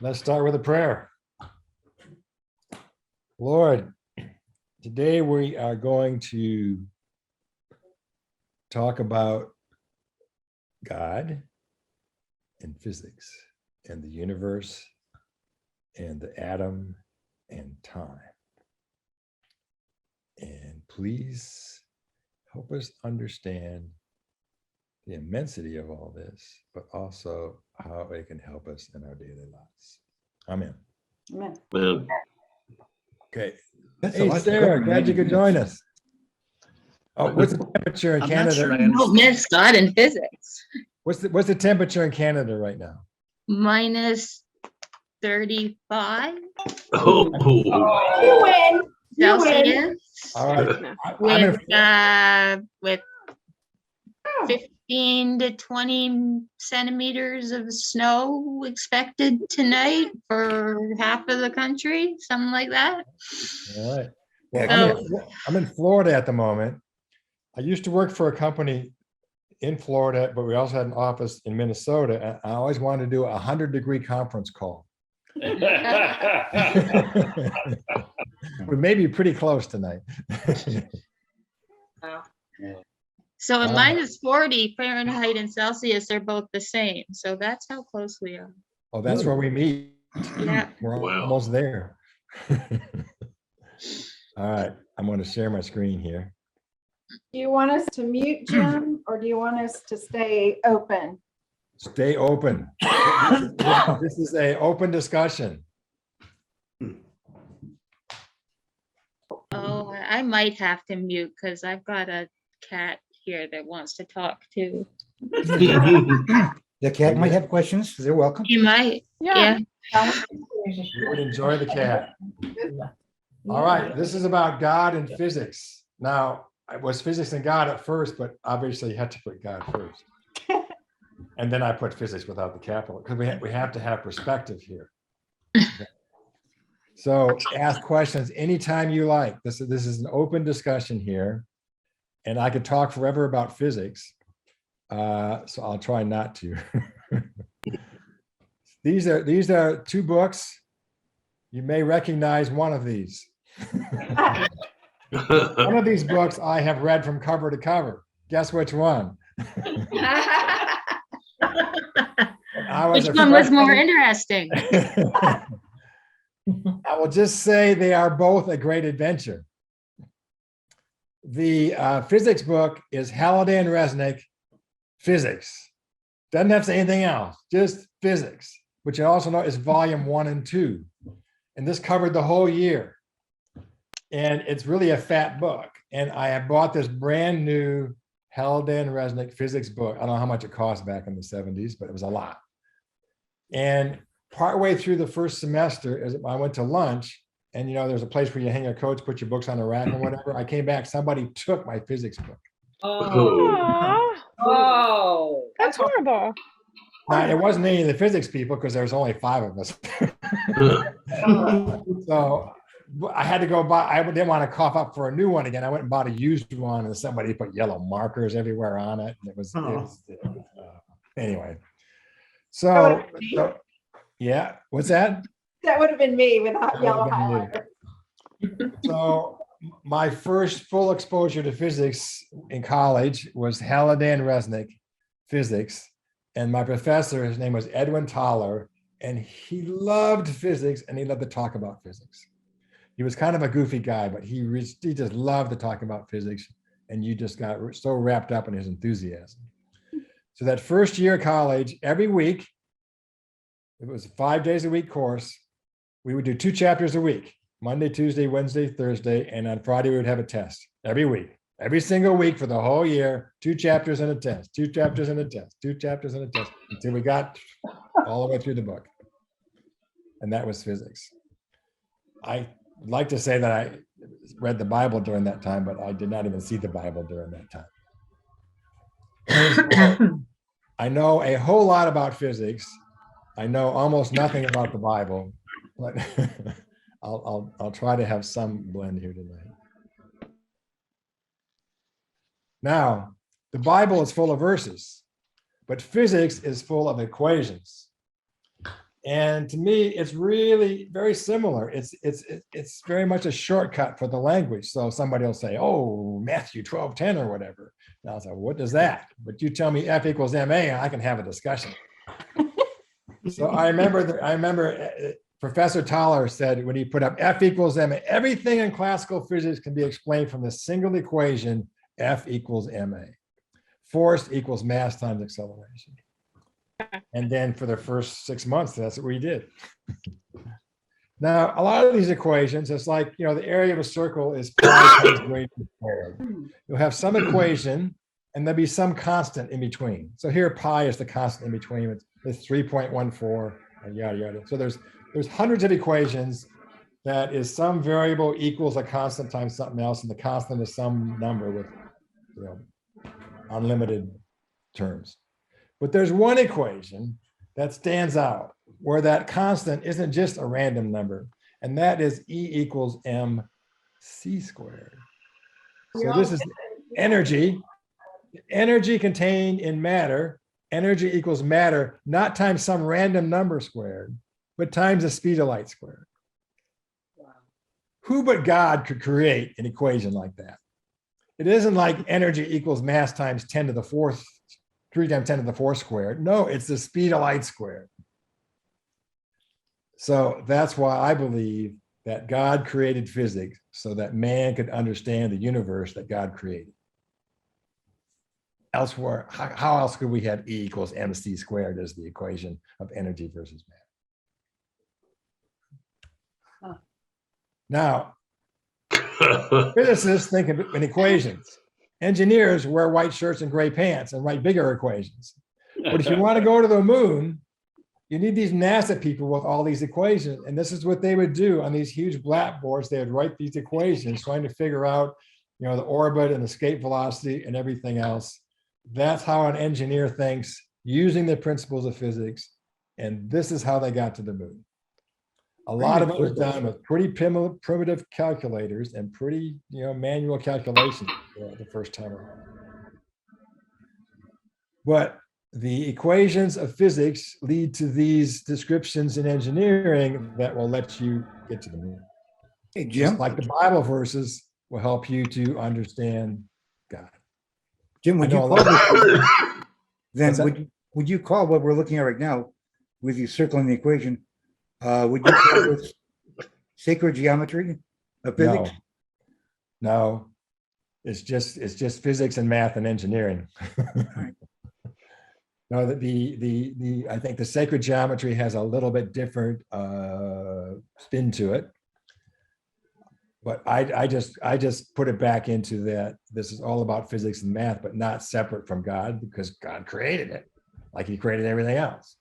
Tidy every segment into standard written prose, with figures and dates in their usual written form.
Let's start with a prayer. Lord, today we are going to talk about God and physics and the universe and the atom and time. And please help us understand the immensity of all this, but also how it can help us in our daily lives. Amen. Amen. Okay. That's a Hey, lot to Sarah, cover, glad you man. could join us. Oh, what's the temperature in I'm not Canada? sure I Oh, understand. miss God in physics. What's the temperature in Canada right now? Minus 35 Oh, You win. You win. Celsius All right. with 15 to 20 centimeters of snow expected tonight for half of the country, something like that. All right. Well, So- I'm in Florida at the moment. I used to work for a company in Florida, but we also had an office in Minnesota. And I always wanted to do a 100-degree conference call. We may be pretty close tonight. So at Wow. minus 40 Fahrenheit and Celsius, they're both the same. So that's how close we are. Oh, that's where we meet. Yeah. We're Wow. almost there. All right. I'm going to share my screen here. Do you want us to mute Jim or do you want us to stay open? Stay open. This is an open discussion. Oh, I might have to mute because I've got a cat here that wants to talk too. The cat might have questions. They're welcome. You might, yeah. We would enjoy the cat. All right, this is about God and physics. Now, it was physics and God at first, but obviously you had to put God first. And then I put physics without the capital because we have to have perspective here. Okay. So ask questions anytime you like. This is an open discussion here. And I could talk forever about physics. So I'll try not to. These are two books. You may recognize one of these. One of these books I have read from cover to cover. Guess which one? Which one was more interesting? I will just say they are both a great adventure. The physics book is Halliday and Resnick, Physics. Doesn't have to say anything else, just physics, which you also know is volume 1 and 2. And this covered the whole year. And it's really a fat book. And I have bought this brand new Halliday and Resnick physics book. I don't know how much it cost back in the 70s, but it was a lot. And partway through the first semester, as I went to lunch, and there's a place where you hang your coats, put your books on a rack or whatever. I came back, somebody took my physics book. Oh, That's horrible. Now, it wasn't any of the physics people because there was only 5 of us. So I had to go buy, I didn't want to cough up for a new one again. I went and bought a used one and somebody put yellow markers everywhere on it. And it was anyway. So yeah, what's that? that would have been me without That yellow would have highlighter. So my first full exposure to physics in college was Halliday and Resnick physics. And my professor, his name was Edwin Toller, and he loved physics and he loved to talk about physics. He was kind of a goofy guy, but he just loved to talk about physics. And you just got so wrapped up in his enthusiasm. So that first year of college, every week, it was a 5 days a week course. We would do 2 chapters a week, Monday, Tuesday, Wednesday, Thursday, and on Friday we would have a test every week, every single week for the whole year, 2 chapters and a test, 2 chapters and a test, 2 chapters and a test, until we got all the way through the book. And that was physics. I like to say that I read the Bible during that time, but I did not even see the Bible during that time. I know a whole lot about physics. I know almost nothing about the Bible, but I'll try to have some blend here tonight. Now, the Bible is full of verses, but physics is full of equations. And to me, it's really very similar. It's very much a shortcut for the language. So somebody will say, oh, Matthew 12:10 or whatever. And I'll say, well, what does that? But you tell me F equals MA, and I can have a discussion. So I remember Professor Toller said when he put up F equals MA, everything in classical physics can be explained from this single equation, F equals MA. Force equals mass times acceleration. And then for the first 6 months, that's what we did. Now, a lot of these equations, it's like, you know, the area of a circle is pi times radius squared. You'll have some equation and there'll be some constant in between. So here pi is the constant in between. It's 3.14 and yada, yada. So there's hundreds of equations that is some variable equals a constant times something else, and the constant is some number with, you know, unlimited terms. But there's one equation that stands out where that constant isn't just a random number, and that is E equals mc squared. So this is energy. Energy contained in matter, energy equals matter, not times some random number squared, but times the speed of light squared. Wow. Who but God could create an equation like that? It isn't like energy equals mass times 10 to the fourth, 3 times 10 to the fourth squared. No, it's the speed of light squared. So that's why I believe that God created physics so that man could understand the universe that God created. Elsewhere, how else could we have E equals mc squared as the equation of energy versus matter? Now, physicists think of it in equations. Engineers wear white shirts and gray pants and write bigger equations. But if you want to go to the moon, you need these NASA people with all these equations. And this is what they would do on these huge blackboards. They would write these equations, trying to figure out, you know, the orbit and escape velocity and everything else. That's how an engineer thinks, using the principles of physics. And this is how they got to the moon. A lot of it was done with pretty primitive calculators and pretty, you know, manual calculations the first time around. But the equations of physics lead to these descriptions in engineering that will let you get to the moon. Hey, Jim. Just like the Bible verses will help you to understand God. Jim, would I you know a call lot- this, then What's that? would you call what we're looking at right now with you circling the equation? Would you call this sacred geometry of physics? No, it's just physics and math and engineering. No, the I think the sacred geometry has a little bit different spin to it. But I just put it back into that this is all about physics and math, but not separate from God, because God created it like he created everything else.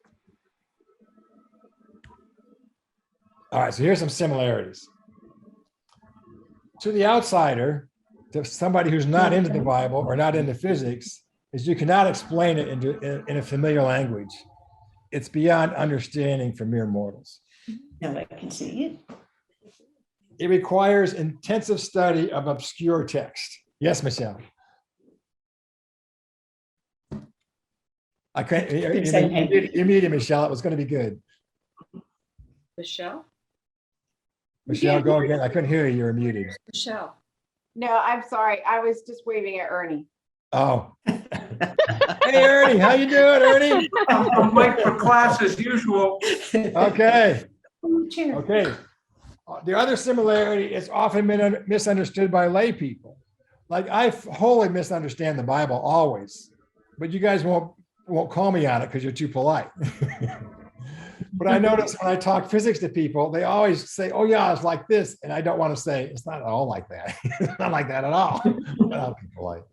All right, so here's some similarities. To the outsider, to somebody who's not into the Bible or not into physics, is you cannot explain it in a familiar language. It's beyond understanding for mere mortals. Now I can see it. It requires intensive study of obscure text. Yes, Michelle. I can't. You muted Michelle. It was going to be good. Michelle? Michelle, go again. I couldn't hear you. You were muted. Michelle. No, I'm sorry. I was just waving at Ernie. Oh. Hey, Ernie, how you doing, Ernie? I'm late for class as usual. Okay. Chair. Okay. The other similarity is often misunderstood by lay people. Like I wholly misunderstand the Bible always, but you guys won't call me on it because you're too polite. But I notice when I talk physics to people, they always say, "Oh yeah, it's like this," and I don't want to say it's not at all like that. It's not like that at all. But I'll be polite.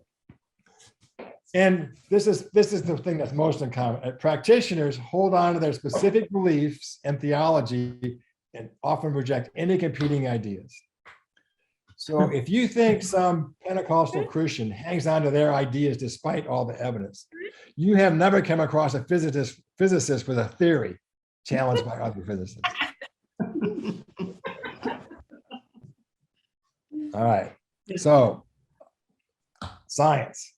And this is the thing that's most uncommon. Practitioners hold on to their specific beliefs and theology and often reject any competing ideas. So if you think some Pentecostal Christian hangs on to their ideas despite all the evidence, you have never come across a physicist with a theory challenged by other physicists. All right, so science.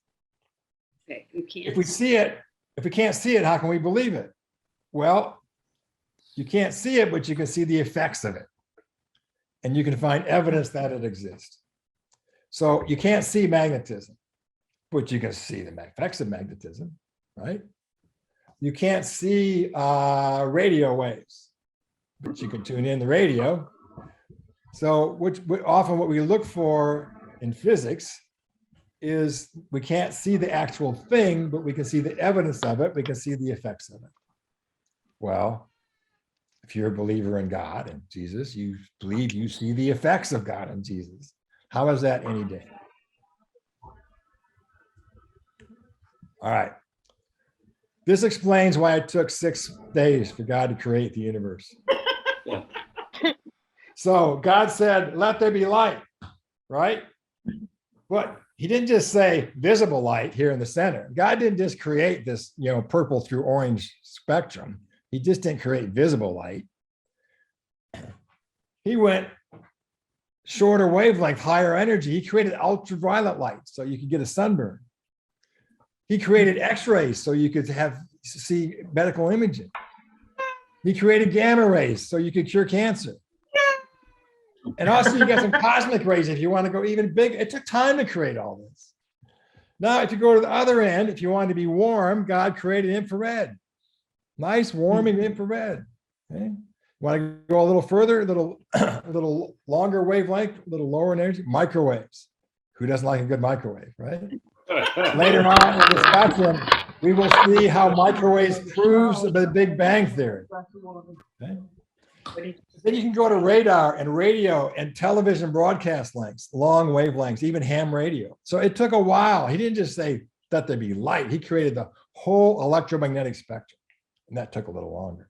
Okay, we can't. If we can't see it, how can we believe it? Well, You can't see it, but you can see the effects of it. And you can find evidence that it exists. So you can't see magnetism, but you can see the effects of magnetism, right? You can't see radio waves, but you can tune in the radio. So often what we look for in physics is we can't see the actual thing, but we can see the evidence of it. We can see the effects of it. Well, if you're a believer in God and Jesus, you believe you see the effects of God and Jesus. How is that any different? All right. This explains why it took 6 days for God to create the universe. So God said, let there be light, right? But he didn't just say visible light here in the center. God didn't just create this, purple through orange spectrum. He just didn't create visible light. He went shorter wavelength, higher energy. He created ultraviolet light so you could get a sunburn. He created X-rays so you could see medical imaging. He created gamma rays so you could cure cancer. And also you got some cosmic rays if you want to go even big. It took time to create all this. Now, if you go to the other end, if you want to be warm, God created infrared. Nice warming infrared. Okay. Want to go a little further, a little longer wavelength, a little lower in energy, microwaves. Who doesn't like a good microwave, right? Later on in the spectrum, we will see how microwaves proves the Big Bang Theory. Okay? Then you can go to radar and radio and television broadcast lengths, long wavelengths, even ham radio. So it took a while. He didn't just say, let there be light. He created the whole electromagnetic spectrum. And that took a little longer.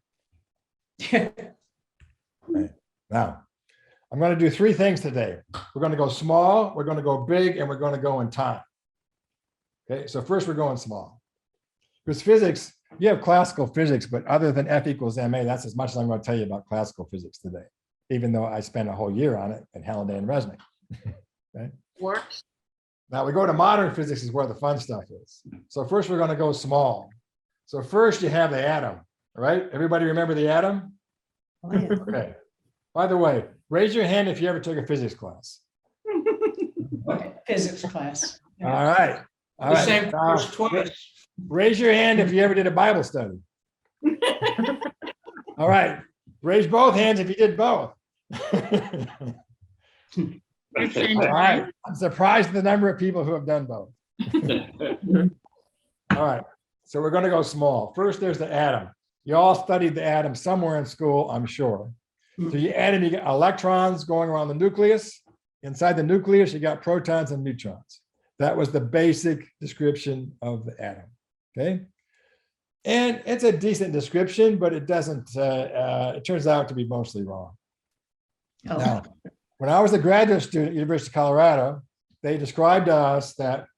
Right. Now, I'm going to do 3 things today. We're going to go small, we're going to go big, and we're going to go in time. Okay, so first we're going small. Because physics, you have classical physics, but other than F equals ma, that's as much as I'm going to tell you about classical physics today, even though I spent a whole year on it at Halliday and Resnick. Okay? Works. Now we go to modern physics is where the fun stuff is. So first we're going to go small. So first you have the atom, all right? Everybody remember the atom? Oh, yeah. Okay. By the way, raise your hand if you ever took a physics class. Okay, physics class. All right. All The right. same course twice. Raise your hand if you ever did a Bible study. All right. Raise both hands if you did both. All right. I'm surprised at the number of people who have done both. All right. So we're going to go small. First, there's the atom. You all studied the atom somewhere in school, I'm sure. So you add you got electrons going around the nucleus. Inside the nucleus, you got protons and neutrons. That was the basic description of the atom. Okay. And it's a decent description, but it doesn't, it turns out to be mostly wrong. Oh, Now, when I was a graduate student at University of Colorado, they described to us that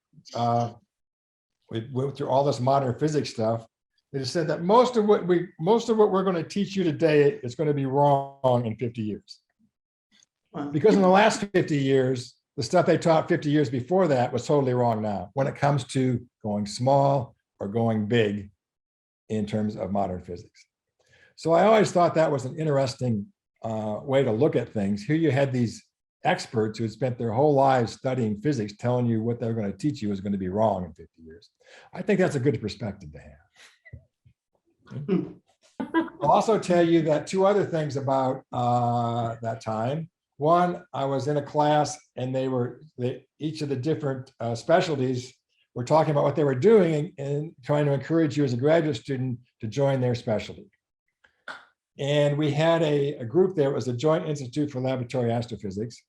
we went through all this modern physics stuff. They just said that most of what we're going to teach you today is going to be wrong in 50 years. wow. Because in the last 50 years, the stuff they taught 50 years before that was totally wrong now when it comes to going small or going big in terms of modern physics. So I always thought that was an interesting way to look at things. Here you had these experts who had spent their whole lives studying physics telling you what they're going to teach you is going to be wrong in 50 years. I think that's a good perspective to have. I'll also tell you that 2 other things about that time. One, I was in a class and each of the different specialties were talking about what they were doing and trying to encourage you as a graduate student to join their specialty. And we had a group there. It was the Joint Institute for Laboratory Astrophysics.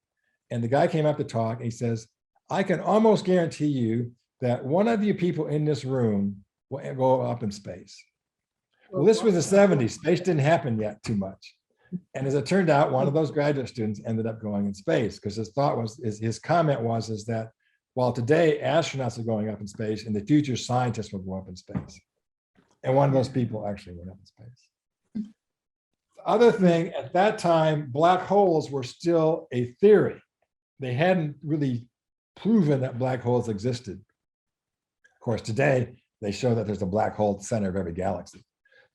And the guy came up to talk and he says, I can almost guarantee you that one of you people in this room will go up in space. Well, this was the 70s. Space didn't happen yet too much. And as it turned out, one of those graduate students ended up going in space because his comment was that while today astronauts are going up in space, in the future scientists will go up in space. And one of those people actually went up in space. The other thing, at that time, black holes were still a theory. They hadn't really proven that black holes existed. Of course, today they show that there's a black hole at the center of every galaxy.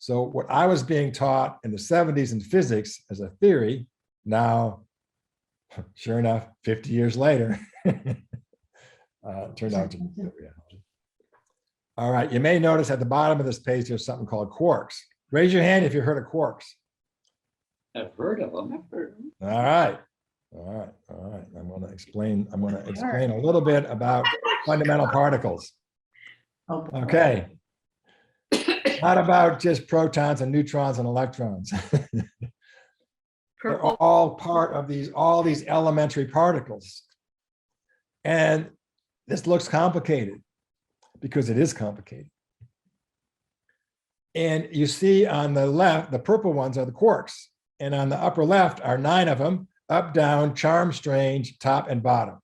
So what I was being taught in the 70s in physics as a theory, now, sure enough, 50 years later, turned out to be the reality. All right, you may notice at the bottom of this page, there's something called quarks. Raise your hand if you've heard of quarks. I've heard of them. All right. I'm going to explain a little bit about fundamental particles. Oh, boy. Okay. Not about just protons and neutrons and electrons. They're all part of all these elementary particles. And this looks complicated because it is complicated. And you see on the left, the purple ones are the quarks. And on the upper left are 9 of them, up, down, charm, strange, top, and bottom.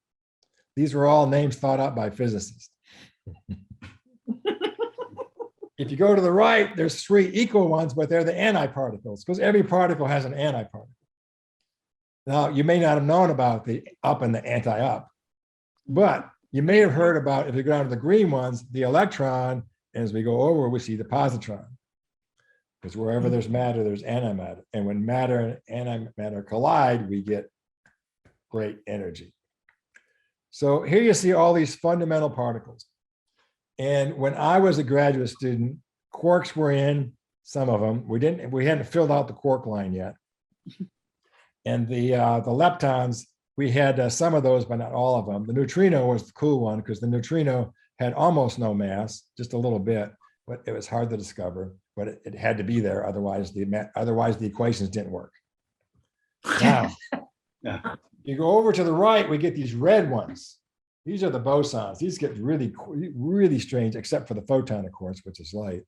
These were all names thought up by physicists. If you go to the right, there's 3 equal ones, but they're the antiparticles because every particle has an antiparticle. Now, you may not have known about the up and the anti-up, but you may have heard about, if you go down to the green ones, the electron, and as we go over, we see the positron. Because wherever there's matter, there's antimatter. And when matter and antimatter collide, we get great energy. So here you see all these fundamental particles. And when I was a graduate student, quarks were in some of them. We hadn't filled out the quark line yet. And the leptons, we had some of those, but not all of them. The neutrino was the cool one because the neutrino had almost no mass, just a little bit, but it was hard to discover, but it had to be there. Otherwise the equations didn't work. Now, you go over to the right, we get these red ones. These are the bosons. These get really, really strange, except for the photon, of course, which is light.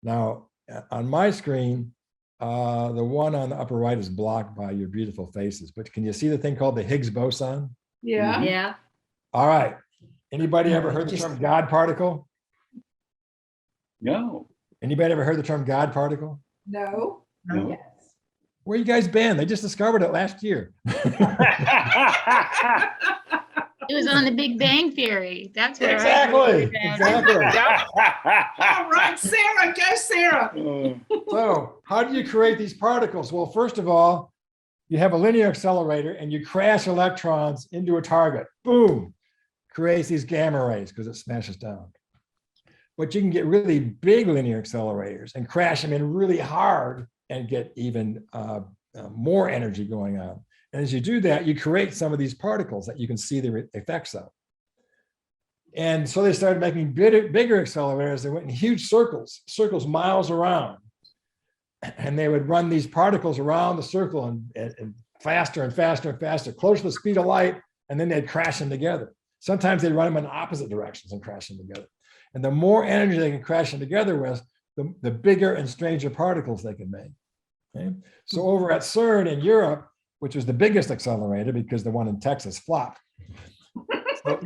Now, on my screen, the one on the upper right is blocked by your beautiful faces, but can you see the thing called the Higgs boson? Yeah. Yeah. All right. Anybody ever heard the term God particle? No. Anybody ever heard the term God particle? No. No. Yes. Where you guys been? They just discovered it last year. It was on the Big Bang Theory. That's where Exactly. Exactly. All right, Sarah, go Sarah. So how do you create these particles? Well, first of all, you have a linear accelerator and you crash electrons into a target. Boom, creates these gamma rays because it smashes down. But you can get really big linear accelerators and crash them in really hard and get even more energy going on. And as you do that, you create some of these particles that you can see the effects of. And so they started making bigger accelerators. They went in huge circles miles around. And they would run these particles around the circle and faster and faster and faster, close to the speed of light, and then they'd crash them together. Sometimes they'd run them in opposite directions and crash them together. And the more energy they can crash them together with, the bigger and stranger particles they can make. Okay? So over at CERN in Europe, which was the biggest accelerator because the one in Texas flopped. So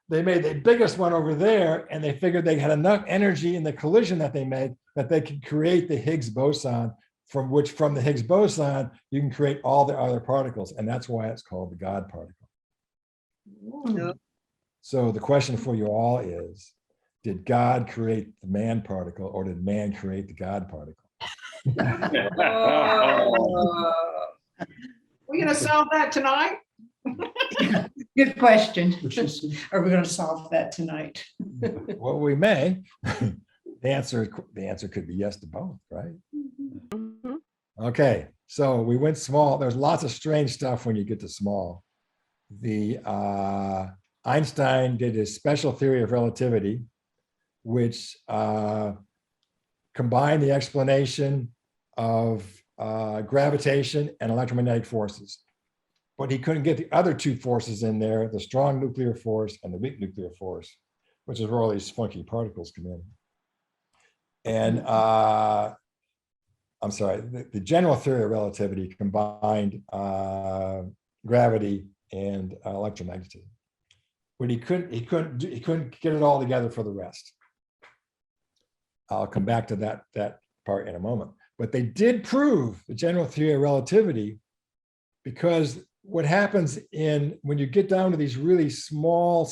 they made the biggest one over there, and they figured they had enough energy in the collision that they made that they could create the Higgs boson, from the Higgs boson, you can create all the other particles. And that's why it's called the God particle. So the question for you all is, did God create the man particle or did man create the God particle? We're gonna solve that tonight. Good question. Are we going to solve that tonight? Well, we may. The answer could be yes to both, right? Okay, so we went small. There's lots of strange stuff when you get to small. The Einstein did his special theory of relativity, which combined the explanation of gravitation and electromagnetic forces. But he couldn't get the other two forces in there, the strong nuclear force and the weak nuclear force, which is where all these funky particles come in. And I'm sorry, the general theory of relativity combined gravity and electromagnetism. But he couldn't get it all together for the rest. I'll come back to that part in a moment. But they did prove the general theory of relativity, because what happens when you get down to these really small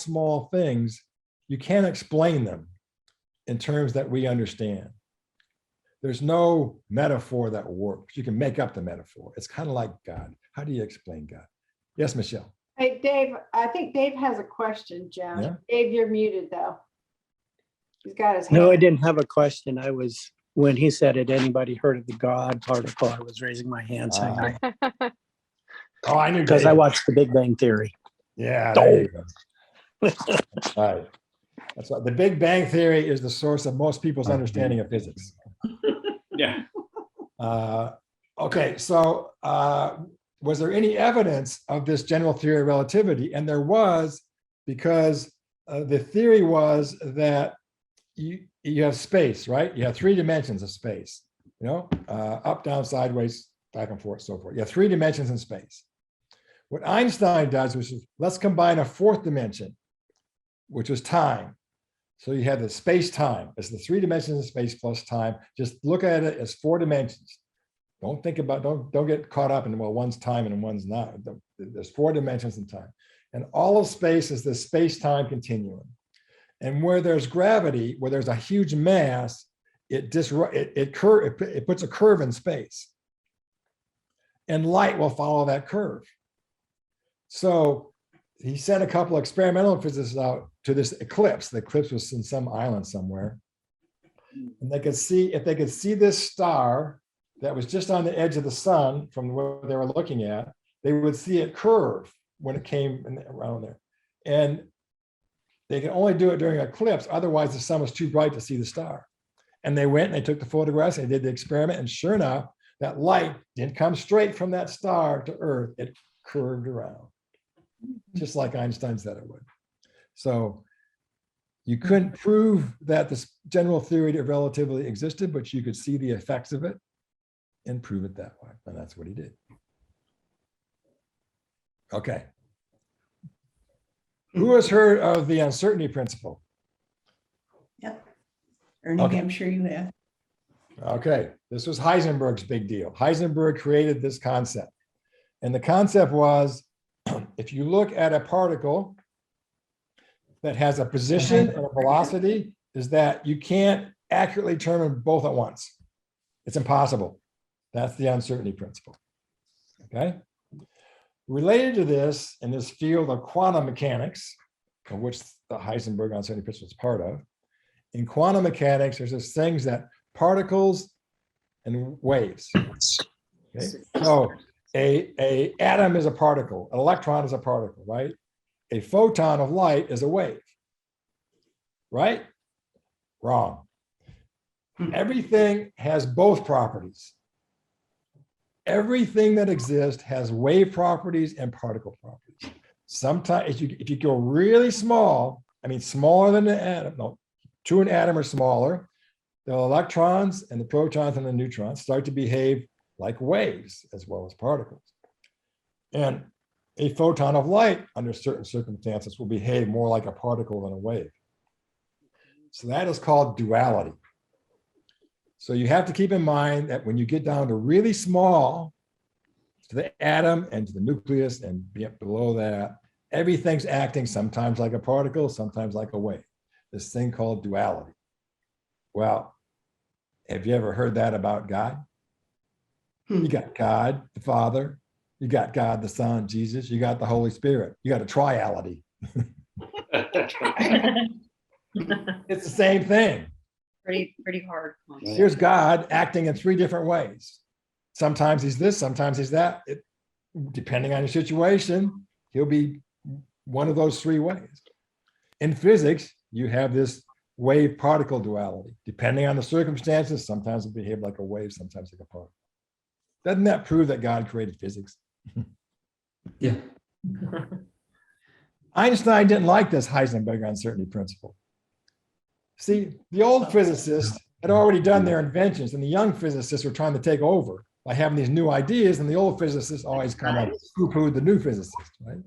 things, you can't explain them in terms that we understand. there's no metaphor that works. You can make up the metaphor. It's kind of like God. How do you explain God? Yes, Michelle. Hey, Dave, I think Dave has a question, Jim. Yeah. Dave, you're muted though. He's got his hand. No, I didn't have a question. I was, when he said it, anybody heard of the God particle? I was raising my hand saying, Oh, I knew. because I Dave. watched The Big Bang Theory. Yeah, there you go. All right. That's right. The Big Bang Theory is the source of most people's understanding of physics. Yeah. Okay, so was there any evidence of this general theory of relativity? And there was, because the theory was that you have space, right? You have 3 dimensions of space, up, down, sideways, back and forth, so forth. You have 3 dimensions in space. What Einstein does was, let's combine a 4th dimension, which was time. So you have the space-time. It's the 3 dimensions of space plus time. Just look at it as 4 dimensions. Don't think about, don't get caught up in, well, one's time and one's not. There's 4 dimensions in time. And all of space is the space-time continuum. And where there's gravity, where there's a huge mass, it puts a curve in space. And light will follow that curve. So he sent a couple of experimental physicists out to this eclipse. The eclipse was in some island somewhere. And they could see, if they could see this star that was just on the edge of the sun from where they were looking at, they would see it curve when it came around there. And they could only do it during an eclipse. Otherwise, the sun was too bright to see the star. And they went and they took the photographs and they did the experiment. And sure enough, that light didn't come straight from that star to Earth. It curved around, just like Einstein said it would. So you couldn't prove that this general theory of relativity existed, but you could see the effects of it and prove it that way. And that's what he did. Okay. Who has heard of the uncertainty principle? Yep. Ernie, Okay. I'm sure you have. Okay, this was Heisenberg's big deal. Heisenberg created this concept. And the concept was, if you look at a particle that has a position and a velocity, is that you can't accurately determine both at once. It's impossible. That's the uncertainty principle. Okay. Related to this, in this field of quantum mechanics, of which the Heisenberg uncertainty principle is part of, in quantum mechanics, there's these things that particles and waves. Okay. So a atom is a particle, an electron is a particle, right? A photon of light is a wave, right? Wrong. Everything has both properties. Everything that exists has wave properties and particle properties. Sometimes if you go really small, I mean, smaller than an atom, no, to an atom or smaller, the electrons and the protons and the neutrons start to behave like waves as well as particles. And a photon of light under certain circumstances will behave more like a particle than a wave. So that is called duality. So you have to keep in mind that when you get down to really small, to the atom and to the nucleus and below that, everything's acting sometimes like a particle, sometimes like a wave. This thing called duality. Well, have you ever heard that about God? You got God, the Father, you got God, the Son, Jesus, you got the Holy Spirit, you got a triality. It's the same thing. Pretty hard. Here's God acting in 3 different ways. Sometimes he's this, sometimes he's that. Depending on your situation, he'll be one of those 3 ways. In physics, you have this wave particle duality. Depending on the circumstances, sometimes it behave like a wave, sometimes like a particle. Doesn't that prove that God created physics? Yeah. Einstein didn't like this Heisenberg uncertainty principle. See, the old physicists had already done their inventions, and the young physicists were trying to take over by having these new ideas, and the old physicists always kind of poo-pooed the new physicists, right?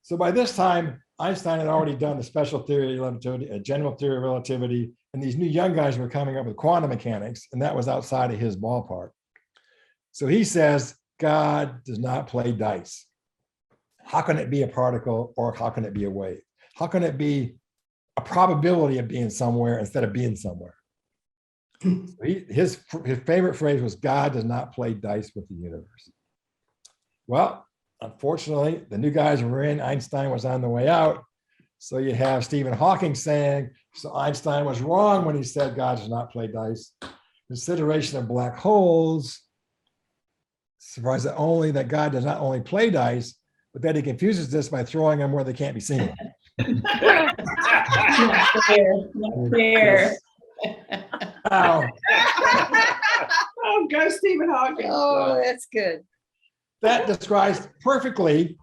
So by this time, Einstein had already done the special theory of relativity, a general theory of relativity, and these new young guys were coming up with quantum mechanics, and that was outside of his ballpark. So he says, God does not play dice. How can it be a particle, or how can it be a wave? How can it be a probability of being somewhere instead of being somewhere? His favorite phrase was, God does not play dice with the universe. Well, unfortunately, the new guys were in, Einstein was on the way out. So you have Stephen Hawking saying, so Einstein was wrong when he said God does not play dice. Consideration of black holes, surprised that only that God does not only play dice, but that he confuses this by throwing them where they can't be seen. Not fair, not fair. Now, Oh, go Stephen Hawking. Oh, that's good. that describes perfectly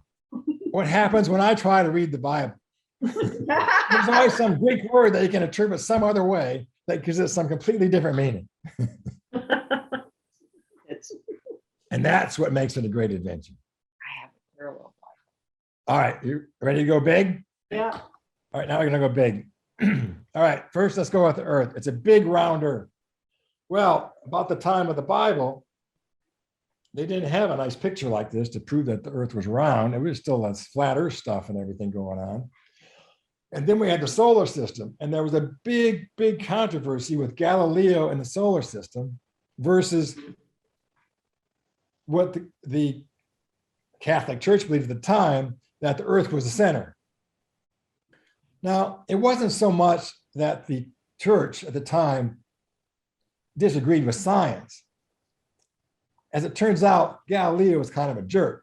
what happens when I try to read the Bible. There's always some Greek word that you can interpret some other way that gives it some completely different meaning. And that's what makes it a great adventure. I have a parallel. All right, you ready to go big? Yeah. All right, now we're gonna go big. All right, first let's go with the earth. It's a big round earth. Well, about the time of the Bible, they didn't have a nice picture like this to prove that the earth was round. It was still that flat earth stuff and everything going on. And then we had the solar system, and there was a big, big controversy with Galileo and the solar system versus what the Catholic Church believed at the time, that the earth was the center. Now, it wasn't so much that the church at the time disagreed with science. As it turns out, Galileo was kind of a jerk.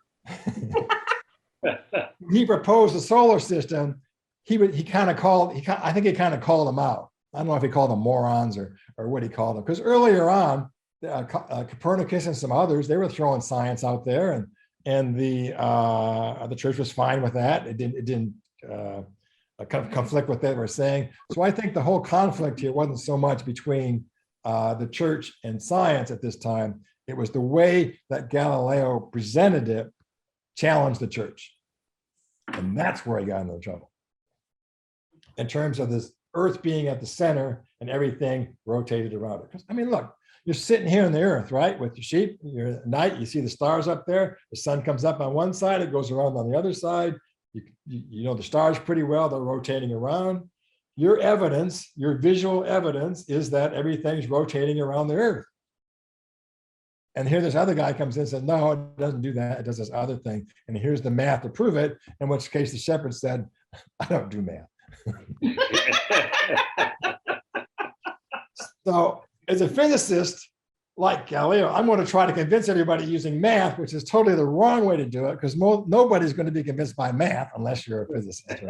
He proposed a solar system. I think he kind of called them out. I don't know if he called them morons or what he called them, because earlier on, Copernicus and some others, they were throwing science out there, and the church was fine with that. It didn't conflict with what they were saying. So I think the whole conflict here wasn't so much between the church and science at this time. It was the way that Galileo presented it challenged the church. And that's where he got into trouble. In terms of this earth being at the center and everything rotated around it. Because I mean, look, you're sitting here on the earth, right? With your sheep, you're at night, you see the stars up there. The sun comes up on one side, it goes around on the other side. You know the stars pretty well, they're rotating around. Your evidence, your visual evidence is that everything's rotating around the earth. And here this other guy comes in and says, no, it doesn't do that. It does this other thing. And here's the math to prove it. In which case the shepherd said, I don't do math. So as a physicist, like Galileo, I'm going to try to convince everybody using math, which is totally the wrong way to do it, because nobody's going to be convinced by math unless you're a physicist.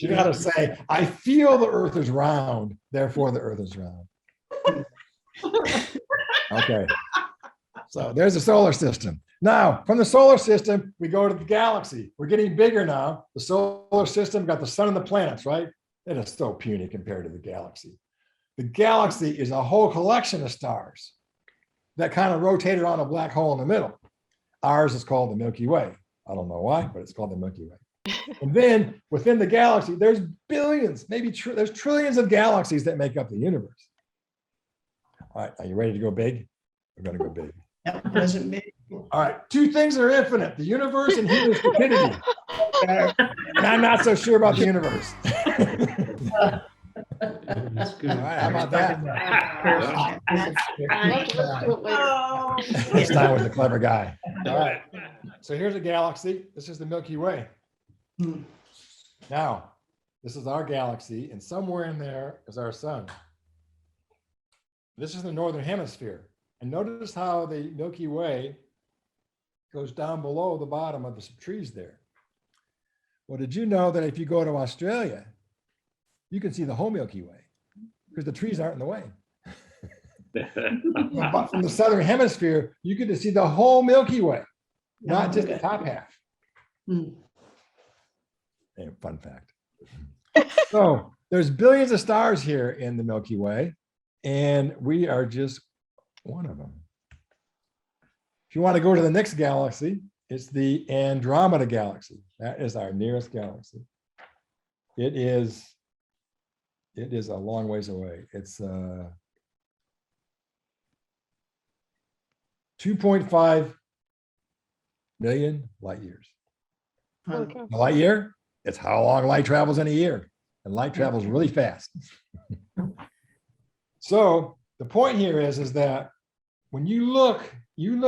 You got to say, I feel the earth is round, therefore the earth is round. Okay. So there's the solar system. Now, from the solar system, we go to the galaxy. We're getting bigger now. The solar system got the sun and the planets, right? It is so puny compared to the galaxy. The galaxy is a whole collection of stars that kind of rotate around a black hole in the middle. Ours is called the Milky Way. I don't know why, but it's called the Milky Way. And then within the galaxy, there's billions, maybe there's trillions of galaxies that make up the universe. All right, are you ready to go big? We're going to go big. That wasn't me. All right, two things are infinite, the universe and human stupidity. And I'm not so sure about the universe. That's good. All right, how about that? Oh, This time was the clever guy. All right, so here's a galaxy. This is the Milky Way. Now, this is our galaxy, and somewhere in there is our sun. This is the northern hemisphere. And notice how the Milky Way goes down below the bottom of the trees there. Well, did you know that if you go to Australia, you can see the whole Milky Way because the trees aren't in the way. But from the southern hemisphere, you get to see the whole Milky Way, not just the top half. And fun fact. So there's billions of stars here in the Milky Way, and we are just one of them. If you want to go to the next galaxy, it's the Andromeda galaxy. That is our nearest galaxy. It is a long ways away. It's 2.5 million light years. A light year, it's how long light travels in a year. And light travels really fast. So the point here is that when you look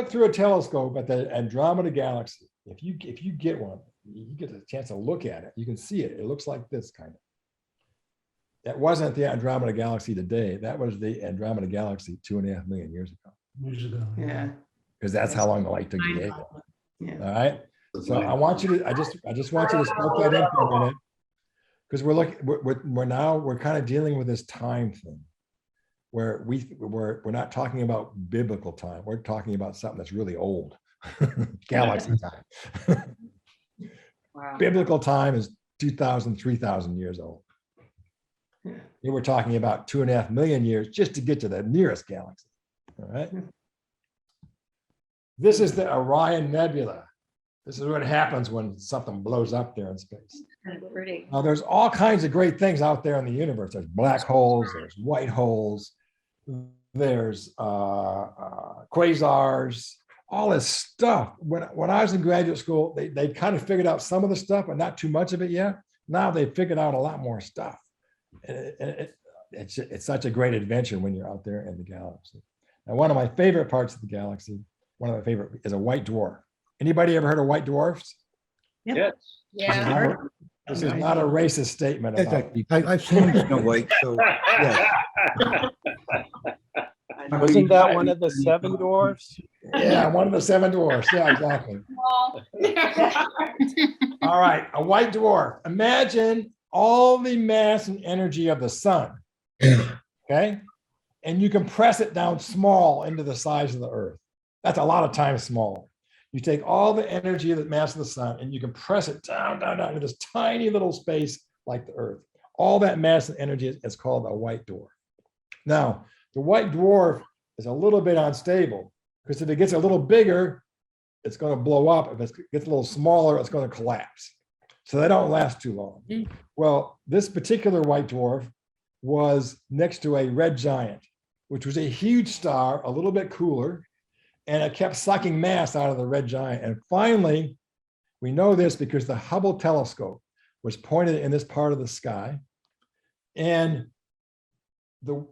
through a telescope at the Andromeda galaxy, if you get one, you get a chance to look at it, you can see it. It looks like this kind of. That wasn't the Andromeda galaxy today. That was the Andromeda galaxy 2.5 million years ago. Yeah. Because that's how long the light took to get here. Yeah. All right. So I want you to, I just want you to soak that in for a minute. Because we're kind of dealing with this time thing where we're not talking about biblical time. We're talking about something that's really old. Galaxy time. Wow. Biblical time is 2,000, 3,000 years old. Here we're talking about 2.5 million years just to get to the nearest galaxy. All right. This is the Orion Nebula. This is what happens when something blows up there in space. Pretty. Now, there's all kinds of great things out there in the universe. There's black holes, there's white holes, there's quasars, all this stuff. When I was in graduate school, they kind of figured out some of the stuff, but not too much of it yet. Now they've figured out a lot more stuff. It's such a great adventure when you're out there in the galaxy. Now, one of my favorite parts of the galaxy, one of my favorite is a white dwarf. Anybody ever heard of white dwarfs? Yes. Yeah. This is not a racist statement about I've seen Snow White, so yeah. Wasn't that one of the seven dwarfs? yeah, one of the seven dwarfs. Yeah, exactly. All right, a white dwarf. Imagine all the mass and energy of the sun. Okay. And you compress it down small into the size of the earth. That's a lot of times small. You take all the energy of the mass of the sun and you compress it down into this tiny little space like the earth. All that mass and energy is called a white dwarf. Now, the white dwarf is a little bit unstable because if it gets a little bigger, it's going to blow up. If it gets a little smaller, it's going to collapse. So they don't last too long. Well, this particular white dwarf was next to a red giant, which was a huge star, a little bit cooler, and it kept sucking mass out of the red giant. And finally, we know this because the Hubble telescope was pointed in this part of the sky, and the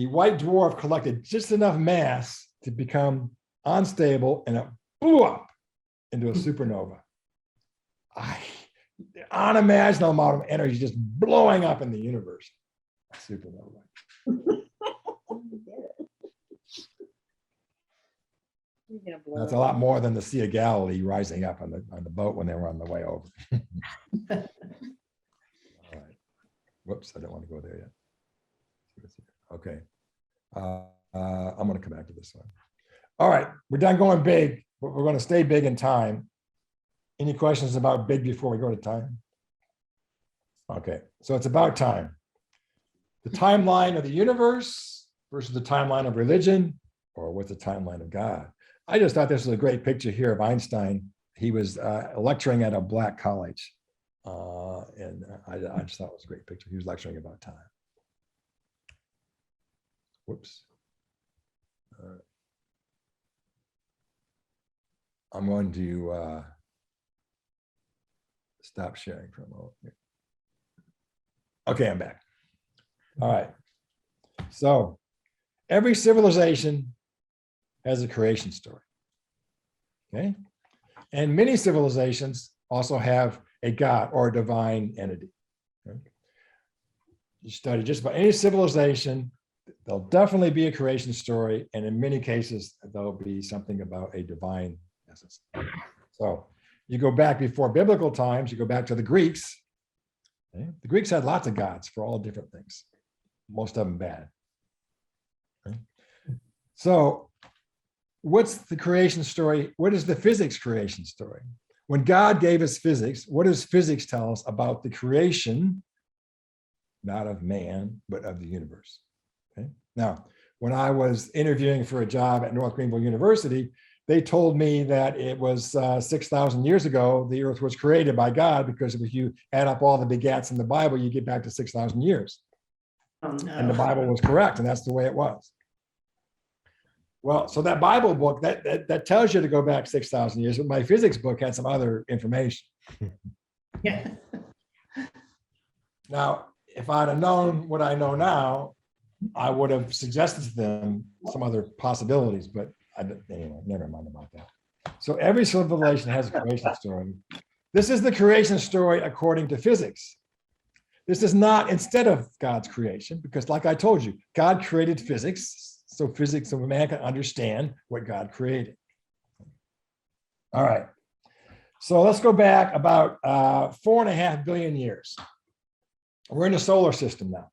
white dwarf collected just enough mass to become unstable, and it blew up into a supernova. Unimaginable amount of energy just blowing up in the universe. Supernova. That's a lot more than the Sea of Galilee rising up on the boat when they were on the way over. All right. Whoops, I don't want to go there yet. Okay. I'm going to come back to this one. All right, we're done going big, but we're going to stay big in time. Any questions about big before we go to time? Okay, so it's about time. The timeline of the universe versus the timeline of religion, or what's the timeline of God? I just thought this was a great picture here of Einstein. He was lecturing at a black college. And I just thought it was a great picture. He was lecturing about time. Whoops. I'm going to stop sharing for a moment. Okay, I'm back. All right. So every civilization has a creation story. Okay. And many civilizations also have a God or a divine entity. Okay? You study just about any civilization, there'll definitely be a creation story. And in many cases, there'll be something about a divine essence. So you go back before biblical times, you go back to the Greeks. Okay? The Greeks had lots of gods for all different things, most of them bad. Okay? So what's the creation story? What is the physics creation story? When God gave us physics, what does physics tell us about the creation, not of man, but of the universe? Okay. Now, when I was interviewing for a job at North Greenville University, they told me that it was 6,000 years ago, the earth was created by God, because if you add up all the begats in the Bible, you get back to 6,000 years. Oh, no. And the Bible was correct, and that's the way it was. Well, so that Bible book, that tells you to go back 6,000 years, but my physics book had some other information. Yeah. Now, if I'd have known what I know now, I would have suggested to them some other possibilities, but anyway, never mind about that. So every civilization has a creation story. This is the creation story according to physics. This is not instead of God's creation, because like I told you, God created physics, so man can understand what God created. All right. So let's go back about 4.5 billion years. We're in the solar system now.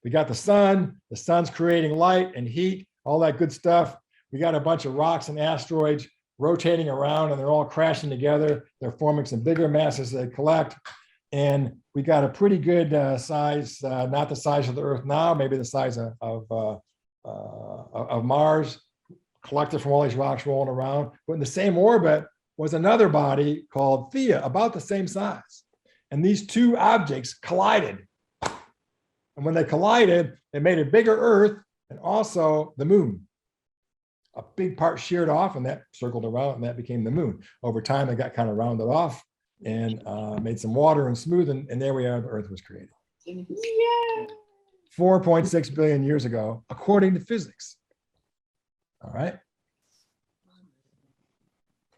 We got the sun's creating light and heat, all that good stuff. We got a bunch of rocks and asteroids rotating around, and they're all crashing together. They're forming some bigger masses they collect. And we got a pretty good size, not the size of the Earth now, maybe the size of Mars, collected from all these rocks rolling around. But in the same orbit was another body called Theia, about the same size. And these two objects collided. And when they collided, they made a bigger Earth and also the moon. A big part sheared off and that circled around and that became the moon. Over time, it got kind of rounded off and made some water and smooth. And there we are, the Earth was created. Yeah. 4.6 billion years ago, according to physics. All right.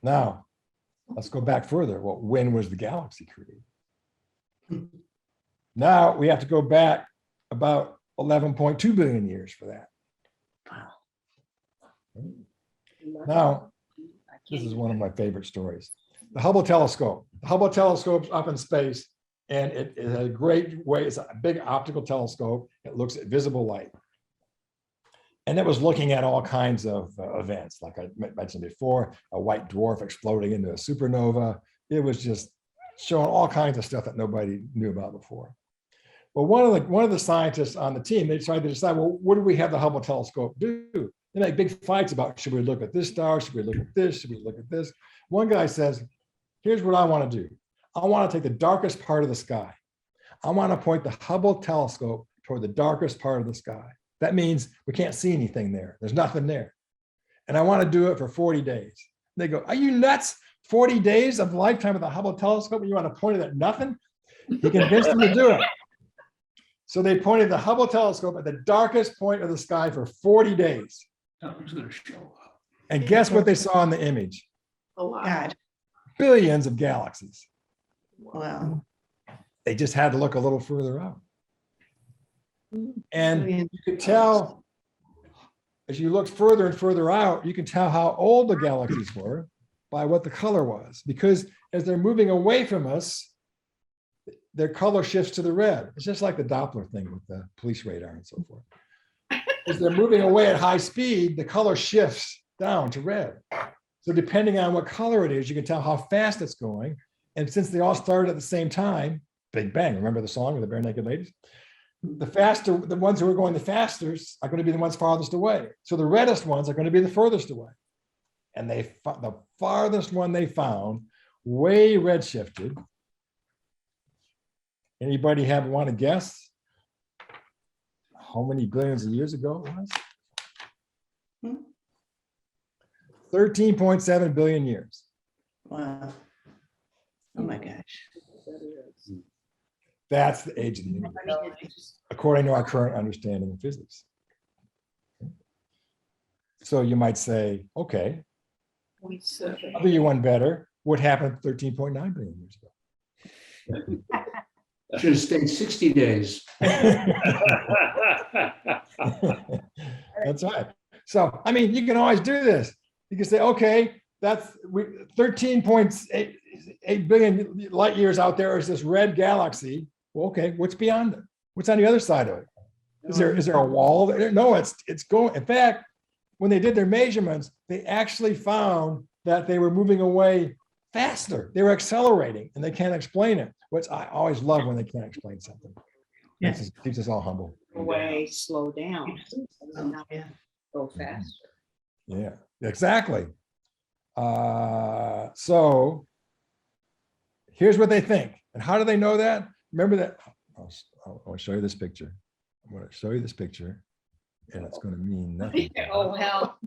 Now, let's go back further. Well, when was the galaxy created? Now we have to go back about 11.2 billion years for that. Now, this is one of my favorite stories. The Hubble telescope. The Hubble telescope's up in space, and it has a great way. It's a big optical telescope. It looks at visible light. And it was looking at all kinds of events, like I mentioned before, a white dwarf exploding into a supernova. It was just showing all kinds of stuff that nobody knew about before. Well, one of the scientists on the team, they tried to decide, well, what do we have the Hubble telescope do? They make big fights about, should we look at this star? Should we look at this? Should we look at this? One guy says, here's what I want to do. I want to take the darkest part of the sky. I want to point the Hubble telescope toward the darkest part of the sky. That means we can't see anything there. There's nothing there. And I want to do it for 40 days. They go, are you nuts? 40 days of lifetime with the Hubble telescope and you want to point it at nothing? He convinced them to do it. So they pointed the Hubble telescope at the darkest point of the sky for 40 days. That was going to show up. And guess what they saw in the image? A lot. God, Billions of galaxies. wow. They just had to look a little further out. And you could tell, as you looked further and further out, you can tell how old the galaxies were by what the color was. Because as they're moving away from us, their color shifts to the red. It's just like the Doppler thing with the police radar and so forth. As they're moving away at high speed, the color shifts down to red. So depending on what color it is, you can tell how fast it's going. And since they all started at the same time, Big Bang, remember the song with the Bare Naked Ladies? The ones who are going the fastest are going to be the ones farthest away. So the reddest ones are going to be the furthest away. And the farthest one they found, way redshifted. Anybody want to guess how many billions of years ago it was? 13.7 billion years. Wow. Oh my gosh. That's the age of the universe, according to our current understanding of physics. So you might say, okay, I'll do you one better. What happened 13.9 billion years ago? Should have stayed 60 days. That's right. So, I mean, you can always do this. You can say, okay, that's 13.8 billion light years out there is this red galaxy. Well, okay, what's beyond it? What's on the other side of it? Is there a wall there? No, it's going. In fact, when they did their measurements, they actually found that they were moving away faster. They were accelerating, and they can't explain it. Which I always love when they can't explain something. Yes. Keeps us all humble. Way slow down. Not Yeah. go faster. Yeah, exactly. So here's what they think. And how do they know that? Remember that. I'll show you this picture. I'm going to show you this picture, and it's going to mean nothing. Oh, hell.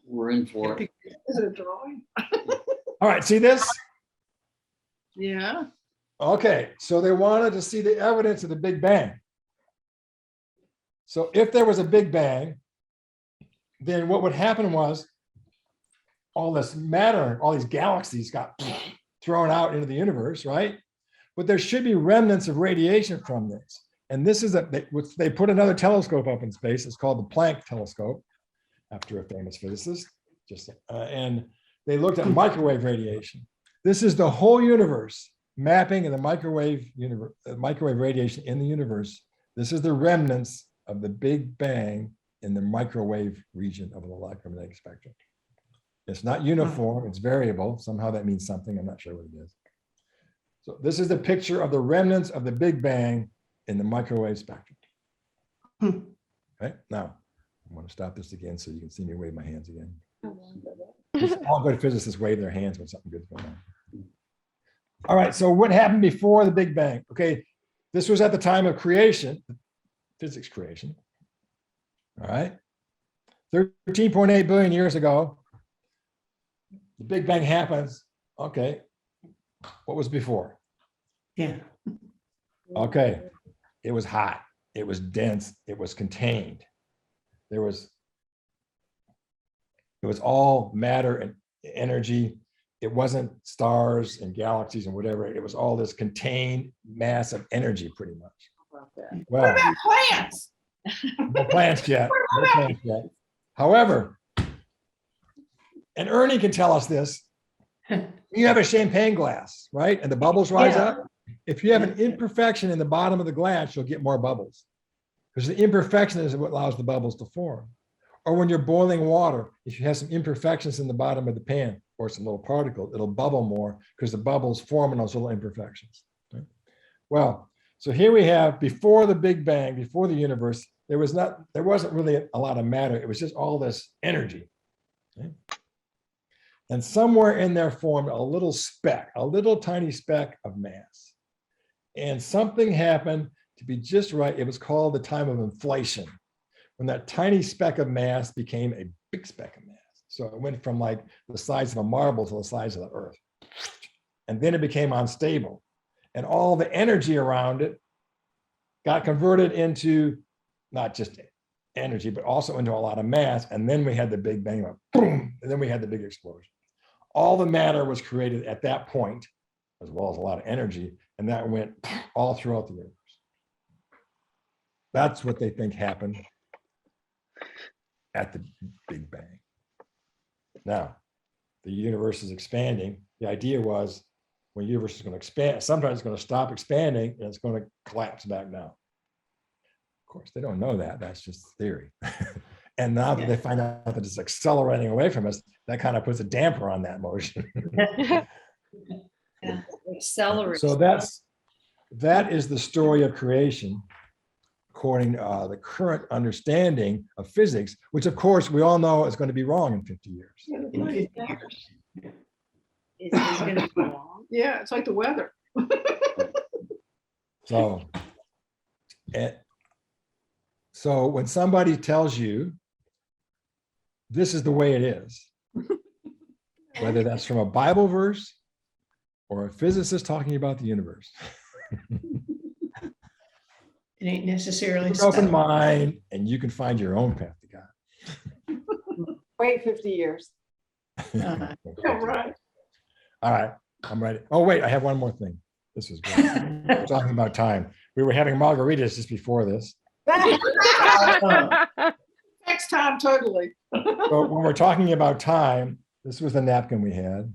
We're in for it. Is it a drawing? All right, see this? Yeah. Okay, so they wanted to see the evidence of the Big Bang. So if there was a Big Bang, then what would happen was all this matter, all these galaxies got thrown out into the universe, right? But there should be remnants of radiation from this. And this is they put another telescope up in space. It's called the Planck telescope, after a famous physicist. And they looked at microwave radiation. This is the whole universe mapping in the microwave radiation in the universe. This is the remnants of the Big Bang in the microwave region of the electromagnetic spectrum. It's not uniform, it's variable. Somehow that means something. I'm not sure what it is. So this is the picture of the remnants of the Big Bang in the microwave spectrum. Okay, now I'm going to stop this again so you can see me wave my hands again. All good physicists wave their hands when something good's going on. All right, so what happened before the Big Bang? Okay, this was at the time of creation, physics creation. All right, 13.8 billion years ago, the Big Bang happens. Okay, what was before? Yeah. Okay, it was hot, it was dense, it was contained. It was all matter and energy. It wasn't stars and galaxies and whatever. It was all this contained mass of energy, pretty much. What Well, about plants? no plants yet. No plants yet. However, and Ernie can tell us this. You have a champagne glass, right? And the bubbles rise Yeah. up. If you have an imperfection in the bottom of the glass, you'll get more bubbles. Because the imperfection is what allows the bubbles to form. Or when you're boiling water, if you have some imperfections in the bottom of the pan or some little particles, it'll bubble more because the bubbles form in those little imperfections. Okay? Well, so here we have before the Big Bang, before the universe, there wasn't really a lot of matter. It was just all this energy. Okay? And somewhere in there formed a little speck, a little tiny speck of mass. And something happened to be just right. It was called the time of inflation, when that tiny speck of mass became a big speck of mass. So it went from like the size of a marble to the size of the earth. And then it became unstable. And all the energy around it got converted into not just energy, but also into a lot of mass. And then we had the Big Bang, boom, and then we had the big explosion. All the matter was created at that point, as well as a lot of energy, and that went all throughout the universe. That's what they think happened at the Big Bang. Now, the universe is expanding. The idea was when the universe is going to expand, sometimes it's going to stop expanding and it's going to collapse back down. Of course, they don't know that. That's just theory. And now that they find out that it's accelerating away from us, that kind of puts a damper on that motion. Yeah, accelerate. So that is the story of creation, according to the current understanding of physics, which of course we all know is going to be wrong in 50 years. Is gonna be long. Yeah, it's like the weather. So when somebody tells you this is the way it is, whether that's from a Bible verse or a physicist talking about the universe, It ain't necessarily. keep an open mind and you can find your own path to God. Wait 50 years. Uh, Yeah, right. All right, I'm ready. Oh, wait, I have one more thing. This is great. We're talking about time. We were having margaritas just before this. Next time, totally. So when we're talking about time, this was the napkin we had.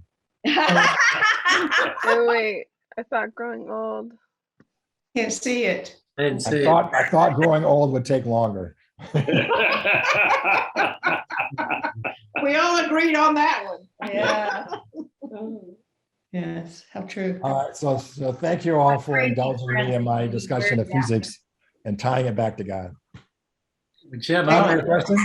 Oh, wait, I thought growing old. Can't see it. I didn't see it. I thought growing old would take longer. We all agreed on that one. Yeah. Yes, how true. All right, so thank you all for indulging me in my discussion of physics and tying it back to God. Jim, Any other question?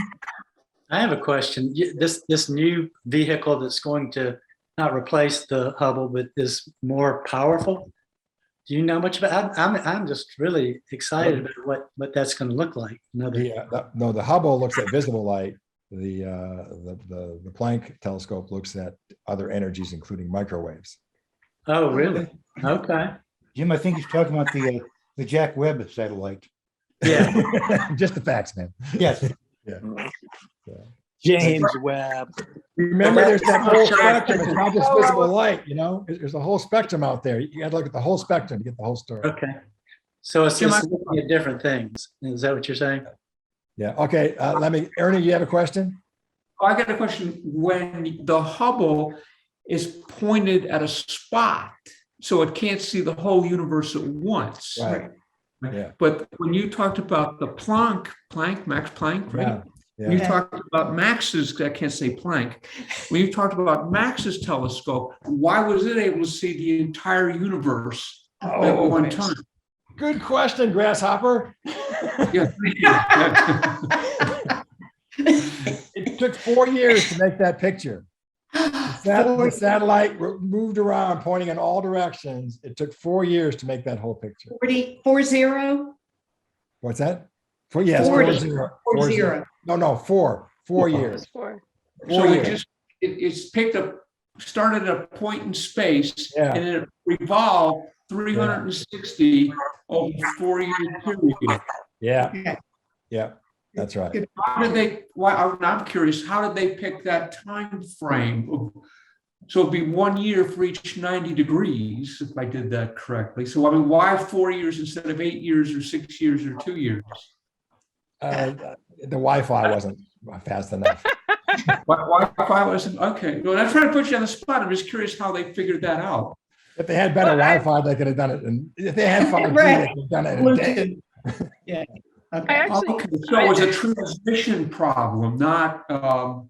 I have a question. This new vehicle that's going to not replace the Hubble, but is more powerful. Do you know much about? I'm just really excited about what that's going to look like. No, the Hubble looks at visible light. The Planck telescope looks at other energies, including microwaves. Oh, really? Okay. Jim, I think he's talking about the Jack Webb satellite. Yeah. Just the facts, man. Yes. James Webb. Remember, there's that Well, whole that's- spectrum. It's not just visible light, you know? There's a whole spectrum out there. You gotta look at the whole spectrum to get the whole story. Okay. So it's Jim, just looking at different things. Is that what you're saying? Yeah, okay, Ernie, you have a question? I got a question. When the Hubble is pointed at a spot, so it can't see the whole universe at once. Right. Yeah. But when you talked about the Max Planck, right? Yeah. You talked about Max's, I can't say Planck. When you talked about Max's telescope, why was it able to see the entire universe at one time? Good question, Grasshopper. Yeah, thank you. It took 4 years to make that picture. The satellite moved around pointing in all directions. It took 4 years to make that whole picture. 40? What's that? Yes, 40. 40. No, 4 years. Four. So 4 it years. just, it's picked up, started at a point in space, Yeah. and it revolved 360 over 4 year period. Yeah, that's right. How did they, I'm curious, how did they pick that time frame? So it'd be 1 year for each 90 degrees, if I did that correctly. So I mean, why 4 years instead of 8 years or 6 years or 2 years? The Wi-Fi wasn't fast enough. Wi-Fi wasn't, okay. Well, I'm trying to put you on the spot. I'm just curious how they figured that out. If they had better Wi-Fi, they could have done it. And if they had 5G, they could have done it in a day. Yeah. I Okay. actually, Okay, so it was a transmission problem, not, No.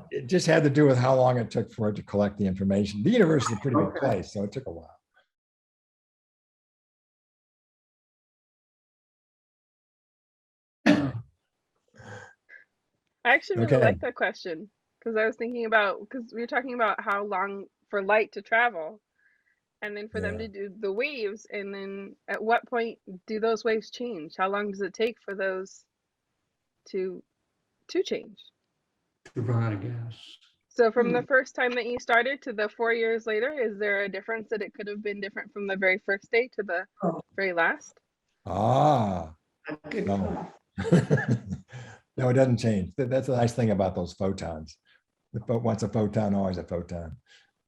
It just had to do with how long it took for it to collect the information. The universe is a pretty big Okay. place, so it took a while. I actually really Okay. like that question because I was thinking about, because we were talking about how long for light to travel and then for them Yeah. to do the waves. And then at what point do those waves change? How long does it take for those to change? to run out of gas. So from the first time that you started to the 4 years later, is there a difference that it could have been different from the very first day to the very last? Ah, Good no. point. No, it doesn't change. That's the nice thing about those photons. Once a photon, always a photon.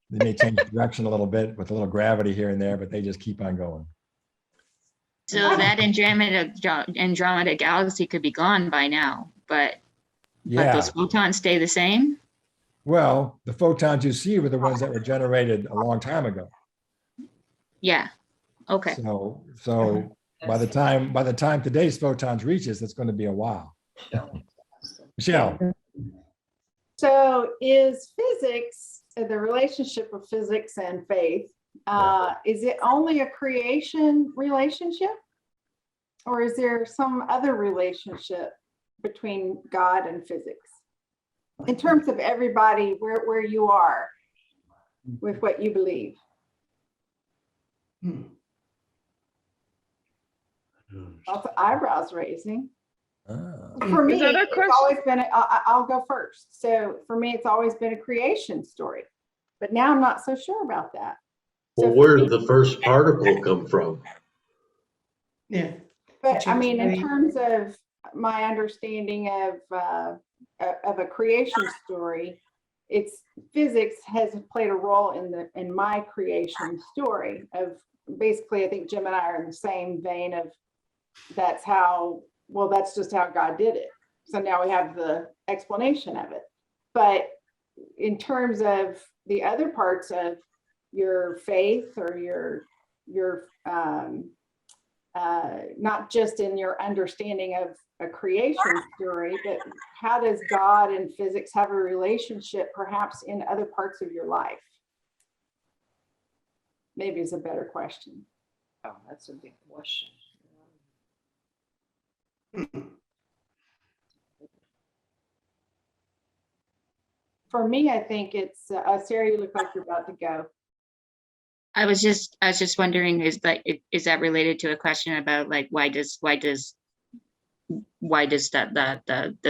They may change direction a little bit with a little gravity here and there, but they just keep on going. So that Andromeda galaxy could be gone by now, but Yeah. those photons stay the same? Well, the photons you see were the ones that were generated a long time ago. Yeah. Okay. So by the time today's photons reaches, it's going to be a while. Michelle. So is physics, the relationship of physics and faith, is it only a creation relationship? Or is there some other relationship between God and physics? In terms of everybody, where you are with what you believe. Lots of eyebrows raising. For me, Is that a it's question? always been, I'll go first. So for me, it's always been a creation story. But now I'm not so sure about that. Well, where did the first particle come from? Yeah. But I mean, in terms of my understanding of a creation story, it's physics has played a role in my creation story of basically, I think Jim and I are in the same vein of that's just how God did it. So now we have the explanation of it. But in terms of the other parts of your faith or your not just in your understanding of a creation story, but how does God and physics have a relationship perhaps in other parts of your life? Maybe is a better question. Oh, that's a big question. For me, I think it's Sarah, you look like you're about to go. I was just wondering, is that related to a question about like why does the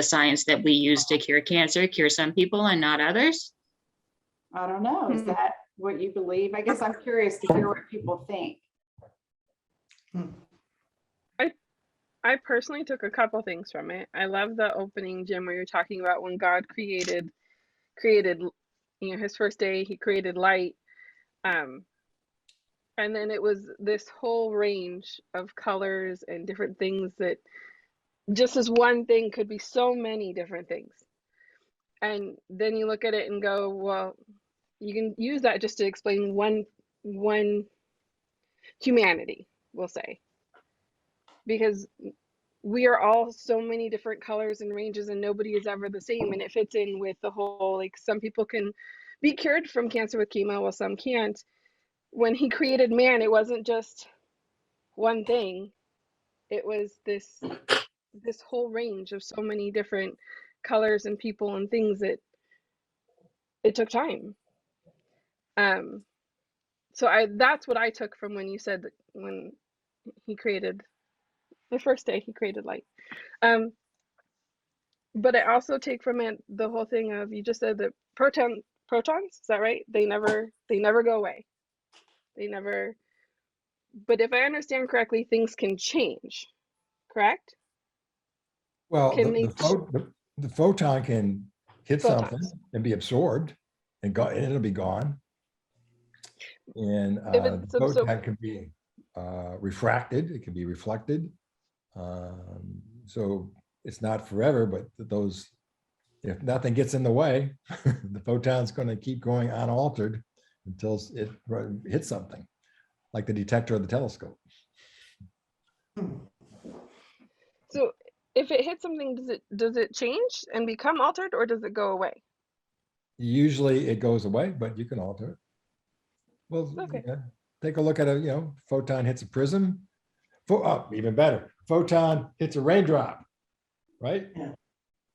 science that we use to cure cancer cure some people and not others? I don't know. Is that what you believe? I guess I'm curious to hear what people think. I personally took a couple things from it. I love the opening, Jim, where you're talking about when God created, his first day, he created light. Um, and then it was this whole range of colors and different things that just as one thing could be so many different things. And then you look at it and go, well, you can use that just to explain one humanity, we'll say, because we are all so many different colors and ranges and nobody is ever the same, and it fits in with the whole, like, some people can be cured from cancer with chemo while some can't. When he created man, it wasn't just one thing, it was this whole range of so many different colors and people and things that it took time. So that's what I took from when you said that when he created the first day he created light. But I also take from it the whole thing of, you just said that protons, is that right? They never go away. They never, but if I understand correctly, things can change, correct? Well, Can they the photon can hit something photons? and be absorbed and go, and it'll be gone. And If the it's photon can be refracted, it can be reflected. So it's not forever, but those, if nothing gets in the way, the photon's going to keep going unaltered until it hits something, like the detector of the telescope. So if it hits something, does it change and become altered, or does it go away? Usually it goes away, but you can alter it. Well, Okay. yeah, take a look at a, photon hits a prism. Even better, photon hits a raindrop, right? Yeah.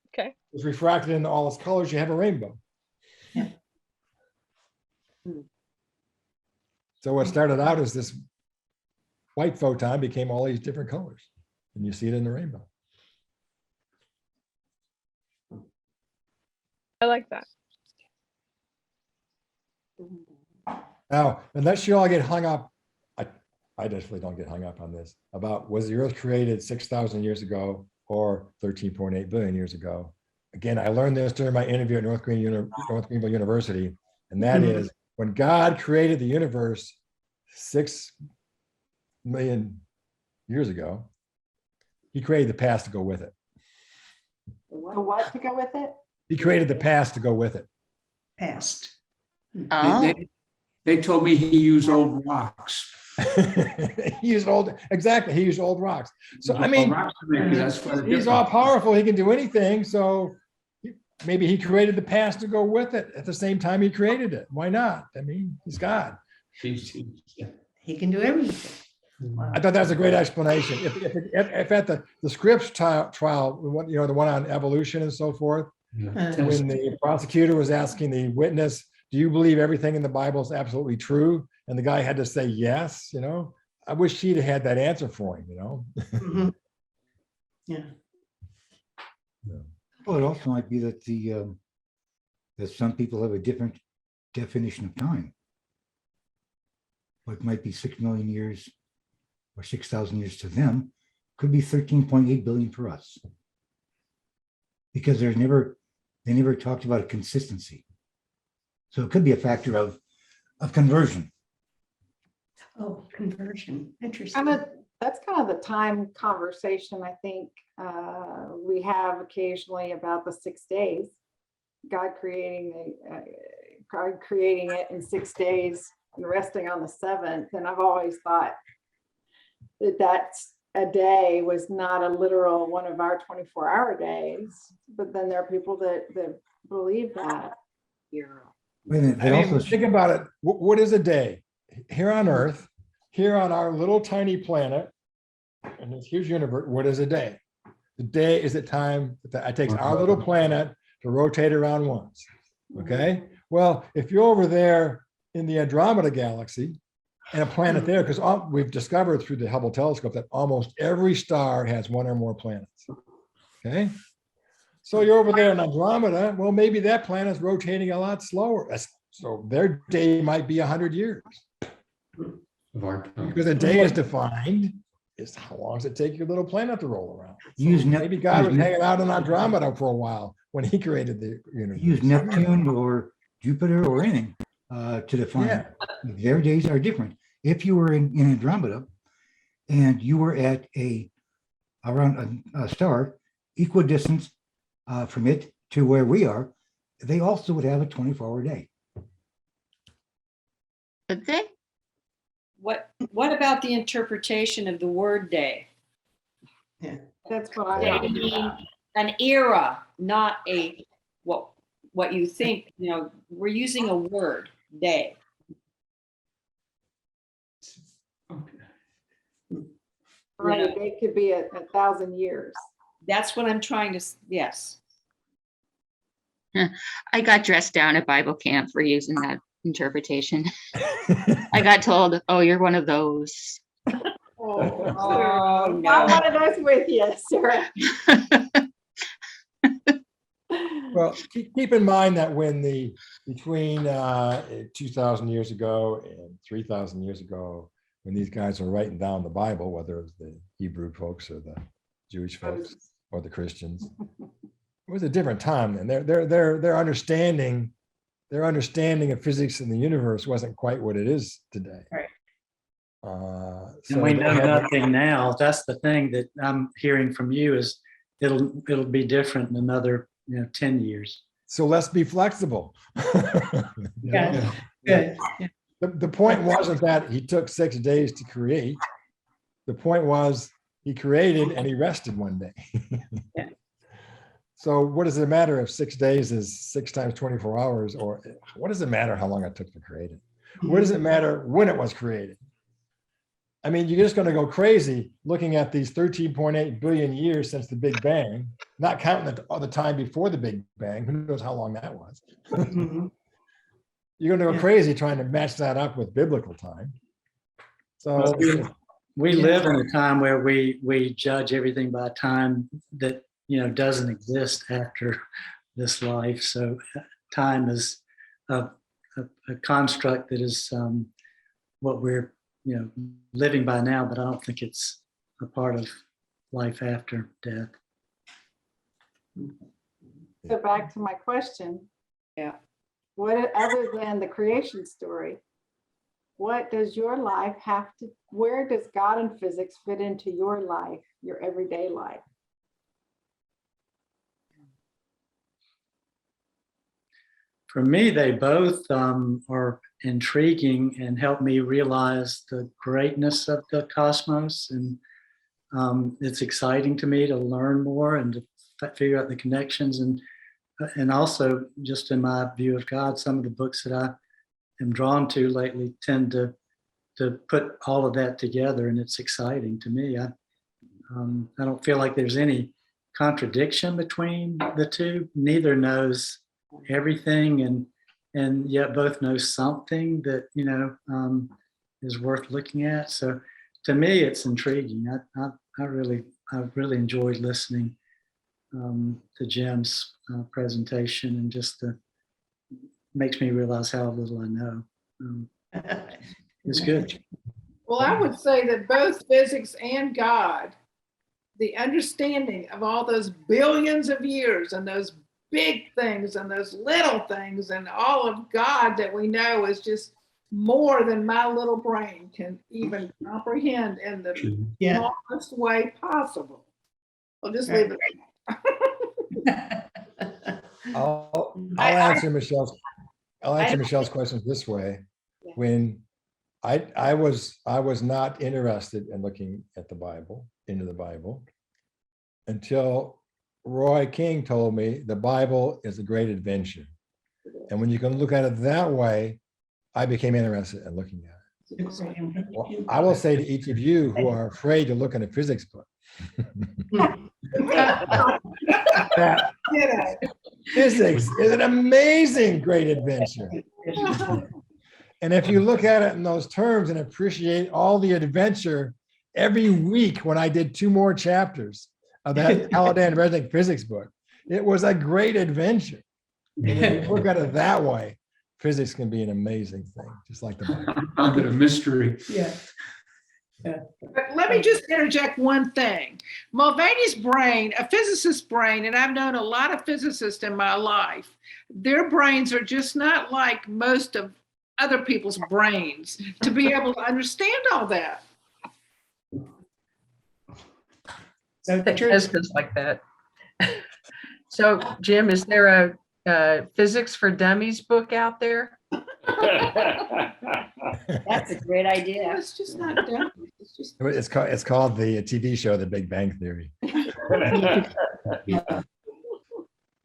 Okay. It's refracted into all its colors, you have a rainbow. Yeah. So what started out as this white photon became all these different colors, and you see it in the rainbow. I like that. Now, unless you all get hung up, I definitely don't get hung up on this, about was the earth created 6,000 years ago or 13.8 billion years ago? Again, I learned this during my interview at North Greenville University, and that is when God created the universe 6 million years ago, he created the past to go with it. The what to go with it? He created the past to go with it. Past. They told me he used old rocks. He used exactly, he used old rocks. So I mean, That's he's all powerful, he can do anything. So maybe he created the past to go with it at the same time he created it. Why not? I mean, he's God. He can do everything. I thought that was a great explanation. If at the Scripps trial, the one on evolution and so forth, when the prosecutor was asking the witness, do you believe everything in the Bible is absolutely true? And the guy had to say yes, I wish he'd have had that answer for him, Mm-hmm. Yeah. Well, it also might be that that some people have a different definition of time. What might be 6 million years or 6,000 years to them could be 13.8 billion for us. Because they never talked about a consistency. So it could be a factor of conversion. Oh, conversion. Interesting. That's kind of the time conversation I think we have occasionally about the 6 days. God creating it in 6 days and resting on the seventh. And I've always thought that that's a day was not a literal one of our 24-hour days. But then there are people that believe that. Think about it. What is a day? Here on Earth, here on our little tiny planet, and this huge universe, what is a day? The day is the time that it takes our little planet to rotate around once. Okay? Well, if you're over there in the Andromeda galaxy and a planet there, because we've discovered through the Hubble telescope that almost every star has one or more planets. Okay? So you're over there in Andromeda, well, maybe that planet's rotating a lot slower. So their day might be 100 years. Because a day is defined is how long does it take your little planet to roll around? So Use maybe God use was Nep- hanging out in Andromeda for a while when he created the universe. Use Neptune or Jupiter or anything to define. Yeah. Their days are different. If you were in Andromeda and you were at around a star equidistant from it to where we are, they also would have a 24-hour day. But they, What about the interpretation of the word day? That's what I They thought. mean an era, not what you think, we're using a word, day. Right, a day could be a 1,000 years. That's what I'm trying to, yes. I got dressed down at Bible camp for using that interpretation. I got told, oh, you're one of those. Oh, Not no. one of those with you, Sarah. Well, keep in mind that between 2,000 years ago and 3,000 years ago, when these guys were writing down the Bible, whether it was the Hebrew folks or the Jewish folks or the Christians, it was a different time, and their understanding of physics in the universe wasn't quite what it is today. Right. And we know nothing now. That's the thing that I'm hearing from you is it'll be different in another 10 years. So let's be flexible. Yeah. Good. The point wasn't that he took 6 days to create. The point was he created and he rested one day. Yeah. So what does it matter if 6 days is 6 times 24 hours, or what does it matter how long it took to create it? What does it matter when it was created? I mean, you're just going to go crazy looking at these 13.8 billion years since the Big Bang, not counting the time before the Big Bang. Who knows how long that was? Mhm. You're going to go crazy trying to match that up with biblical time. So We live in a time where we judge everything by time that doesn't exist after this life. So time is a construct that is what we're living by now, but I don't think it's a part of life after death. So back to my question. Yeah. What, other than the creation story, what does your life where does God and physics fit into your life, your everyday life? For me, they both are intriguing and help me realize the greatness of the cosmos. And it's exciting to me to learn more and to figure out the connections. And also, just in my view of God, some of the books that I am drawn to lately tend to put all of that together, and it's exciting to me. I don't feel like there's any contradiction between the two. Neither knows everything, and yet both know something that is worth looking at. So to me, it's intriguing. I really enjoyed listening to Jim's presentation, and just makes me realize how little I know. It's good. Well, I would say that both physics and God, the understanding of all those billions of years and those big things and those little things and all of God that we know is just more than my little brain can even comprehend in the smallest way possible. I'll just leave it at that. I'll answer Michelle's questions this way. When I was not interested in looking at into the Bible, until Roy King told me the Bible is a great adventure. And when you can look at it that way, I became interested in looking at it. Well, I will say to each of you who are afraid to look in a physics book, that physics is an amazing, great adventure. And if you look at it in those terms and appreciate all the adventure, every week when I did 2 more chapters of that Haladan Resnick physics book, it was a great adventure. And if you look at it that way, physics can be an amazing thing, just like the Bible. A bit of mystery. Yeah. But let me just interject one thing. Mulvaney's brain, a physicist's brain, and I've known a lot of physicists in my life, their brains are just not like most of other people's brains to be able to understand all that. So The test is like that. So Jim, is there a Physics for Dummies book out there? That's a great idea. It's just not done. It's just. It's called the TV show, The Big Bang Theory.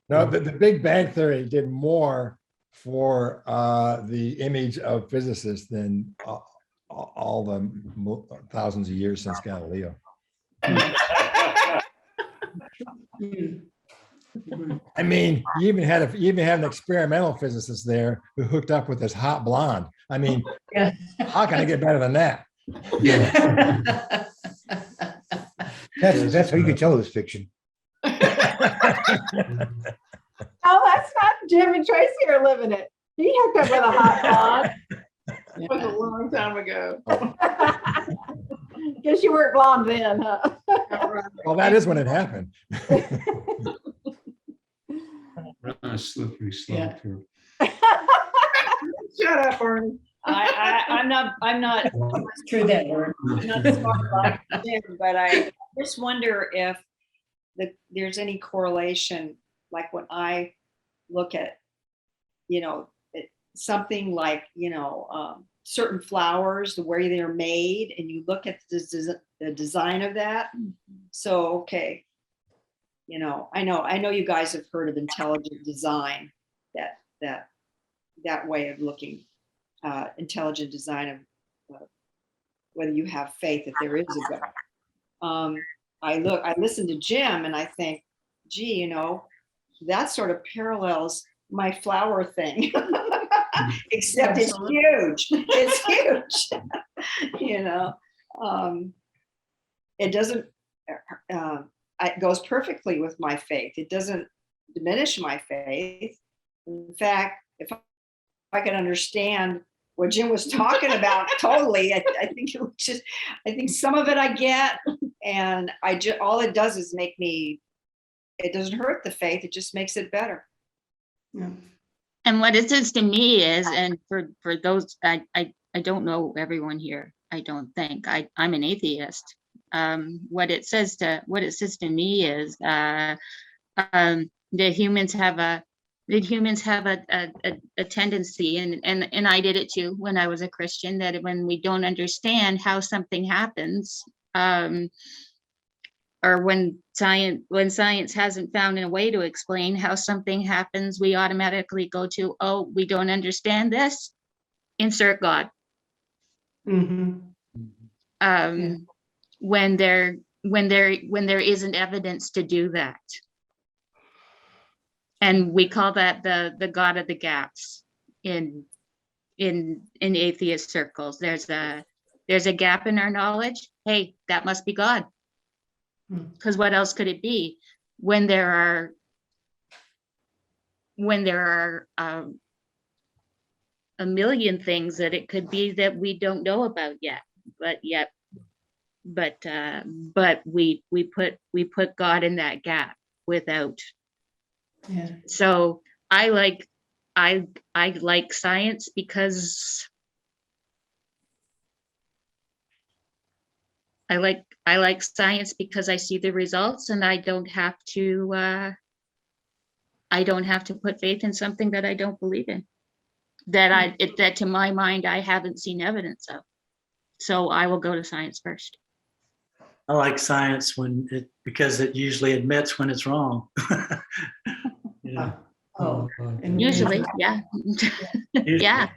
No, the Big Bang Theory did more for the image of physicists than all the thousands of years since Galileo. I mean, you even had an experimental physicist there who hooked up with this hot blonde. I mean, Yeah. how can I get better than that? That's how you can tell it was fiction. Oh, that's not Jim and Tracy are living it. He hooked up with a hot It was a long time ago. blonde. Guess you weren't blonde then, huh? Well, that is when it happened. On a slippery slope Yeah. here. Shut up, Ernie. I'm not True that word. not smart like Jim, but I just wonder if there's any correlation, like when I look at, something like, certain flowers, the way they're made, and you look at the design of that. So, okay, I know you guys have heard of intelligent design, that way of looking, intelligent design of whether you have faith that there is a God. I listen to Jim and I think, gee, that sort of parallels my flower thing, except it's huge. It's huge. It doesn't, it goes perfectly with my faith. It doesn't diminish my faith. In fact, if I could understand what Jim was talking about totally, I think it was just, I think some of it I get, and all it does is make me, it doesn't hurt the faith, it just makes it better. Yeah. And what it says to me is, and for those, I don't know everyone here, I don't think, I'm an atheist. What it says to me is that humans have a tendency, and I did it too when I was a Christian, that when we don't understand how something happens, or when science hasn't found a way to explain how something happens, we automatically go to, oh, we don't understand this, insert God. Mm-hmm. When there isn't evidence to do that. And we call that the God of the gaps in atheist circles. There's a gap in our knowledge. Hey, that must be God. Because what else could it be? When there are a million things that it could be that we don't know about yet, but we put God in that gap without. Yeah. So I like science because I like science because I see the results, and I don't have to put faith in something that I don't believe in, that to my mind I haven't seen evidence of. So I will go to science first. I like science because it usually admits when it's wrong. Oh, and Usually, yeah. Yeah.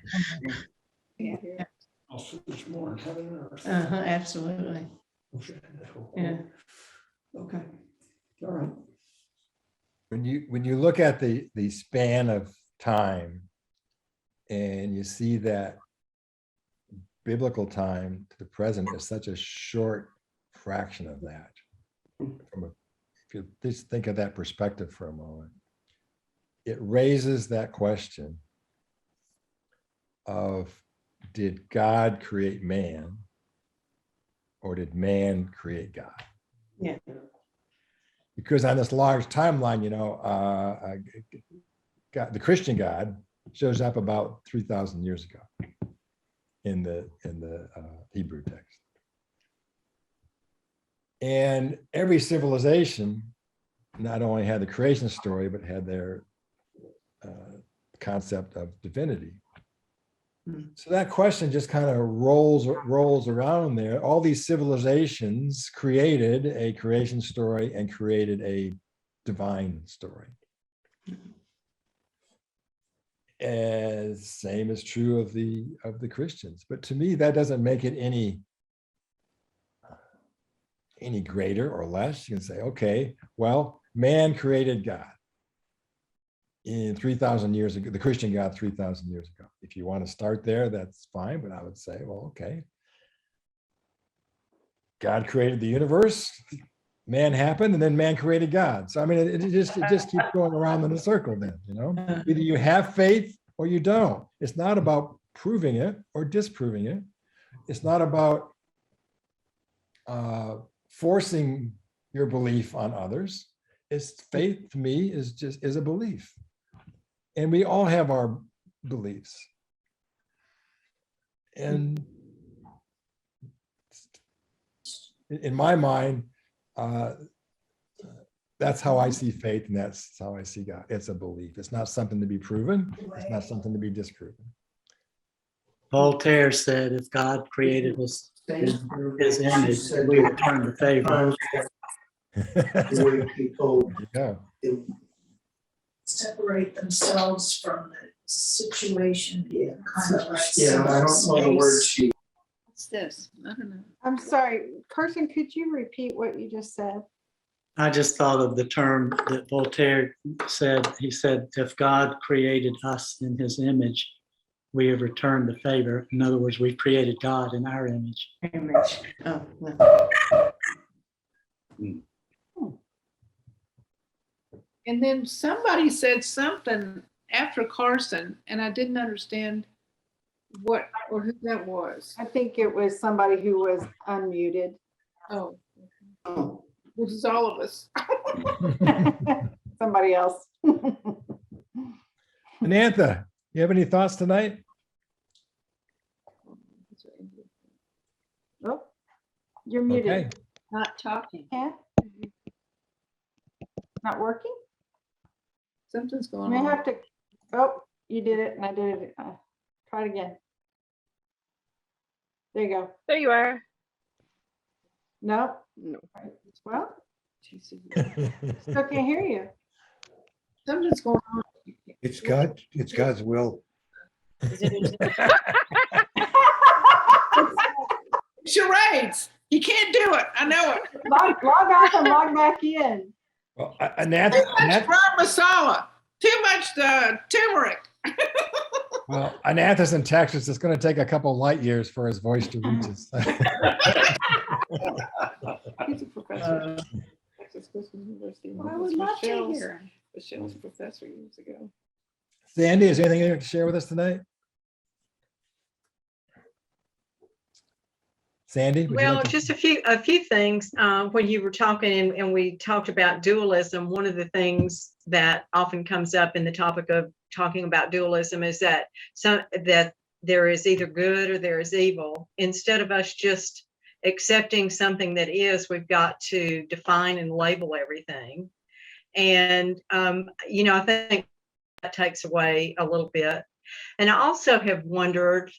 Yeah. Also, there's more in heaven and earth. Absolutely. Yeah. Okay. All right. When you look at the span of time and you see that biblical time to the present is such a short fraction of that, if you just think of that perspective for a moment, it raises that question of, did God create man? or did man create God? Yeah. Because on this large timeline, God, the Christian God shows up about 3,000 years ago in the Hebrew text. And every civilization not only had the creation story, but had their concept of divinity. So that question just kind of rolls around there. All these civilizations created a creation story and created a divine story. As same is true of the Christians. But to me, that doesn't make it any greater or less. You can say, okay, well, man created God in 3,000 years ago, the Christian God 3,000 years ago. If you want to start there, that's fine. But I would say, well, okay, God created the universe, man happened, and then man created God. So I mean, it just keeps going around in a circle. Then either you have faith or you don't. It's not about proving it or disproving it. It's not about forcing your belief on others. It's faith to me is a belief. And we all have our beliefs. And in my mind, that's how I see faith, and that's how I see God. It's a belief. It's not something to be proven. It's not something to be disproven. Voltaire said, if God created us in his image, we return the favor. Yeah. Separate themselves from the situation, kind of like. Yeah, I don't know the word she. What's this? I don't know. I'm sorry, Carson, could you repeat what you just said? I just thought of the term that Voltaire said. He said, if God created us in his image, we have returned the favor. In other words, we created God in our image. Oh, no. And then somebody said something after Carson, and I didn't understand what or who that was. I think it was somebody who was unmuted. Oh, this is all of us. Somebody else. Anantha, you have any thoughts tonight? Oh, you're muted. Okay. Not talking. Can't? Not working? Something's You going may on. have to, oh, you did it and I did it. Try it again. There you go. There you are. No, No. well, still can't hear you. Something's going on. It's God's will. Charades. You can't do it. I know it. Log off and log back in. Well, Too much brown masala. Too much turmeric. well, Anantha's in Texas. It's going to take a couple light years for his voice to reach us. He's a professor. Texas Christian University. Well, I would love to hear. Michelle's professor years ago. Sandy, is there anything you'd like to share with us tonight? Sandy? would you Well, like to- just a few things. When you were talking and we talked about dualism, one of the things that often comes up in the topic of talking about dualism is that that there is either good or there is evil. Instead of us just accepting something that is, we've got to define and label everything. And I think that takes away a little bit. And I also have wondered,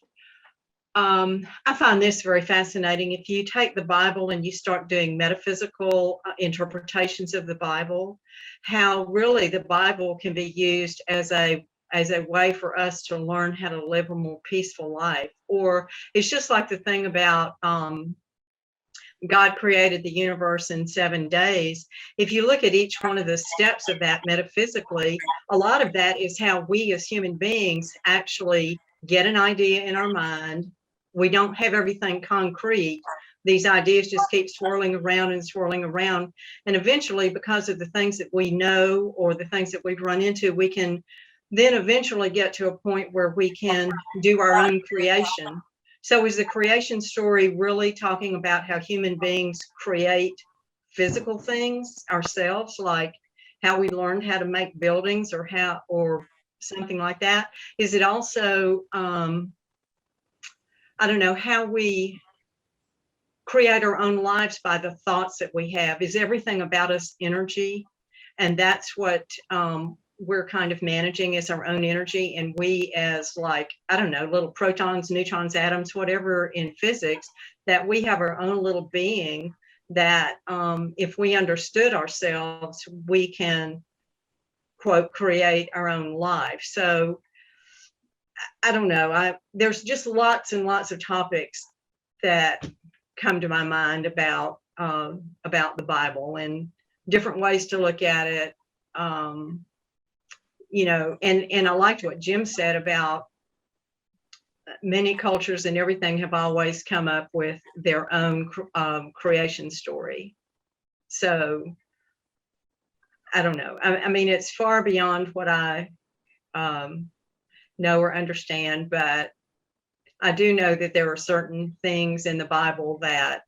I find this very fascinating. If you take the Bible and you start doing metaphysical interpretations of the Bible, how really the Bible can be used as a way for us to learn how to live a more peaceful life. Or it's just like the thing about God created the universe in 7 days. If you look at each one of the steps of that metaphysically, a lot of that is how we as human beings actually get an idea in our mind. We don't have everything concrete. These ideas just keep swirling around and swirling around. And eventually, because of the things that we know or the things that we've run into, we can then eventually get to a point where we can do our own creation. So is the creation story really talking about how human beings create physical things ourselves, like how we learned how to make buildings or something like that? Is it also, I don't know, how we create our own lives by the thoughts that we have? Is everything about us energy? And that's what we're kind of managing, is our own energy. And we, as like, I don't know, little protons, neutrons, atoms, whatever in physics, that we have our own little being that if we understood ourselves, we can, quote, create our own life. So I don't know. There's just lots and lots of topics that come to my mind about the Bible and different ways to look at it. You know, and I liked what Jim said about many cultures and everything have always come up with their own creation story. So I don't know. I mean, it's far beyond what I know or understand, but I do know that there are certain things in the Bible that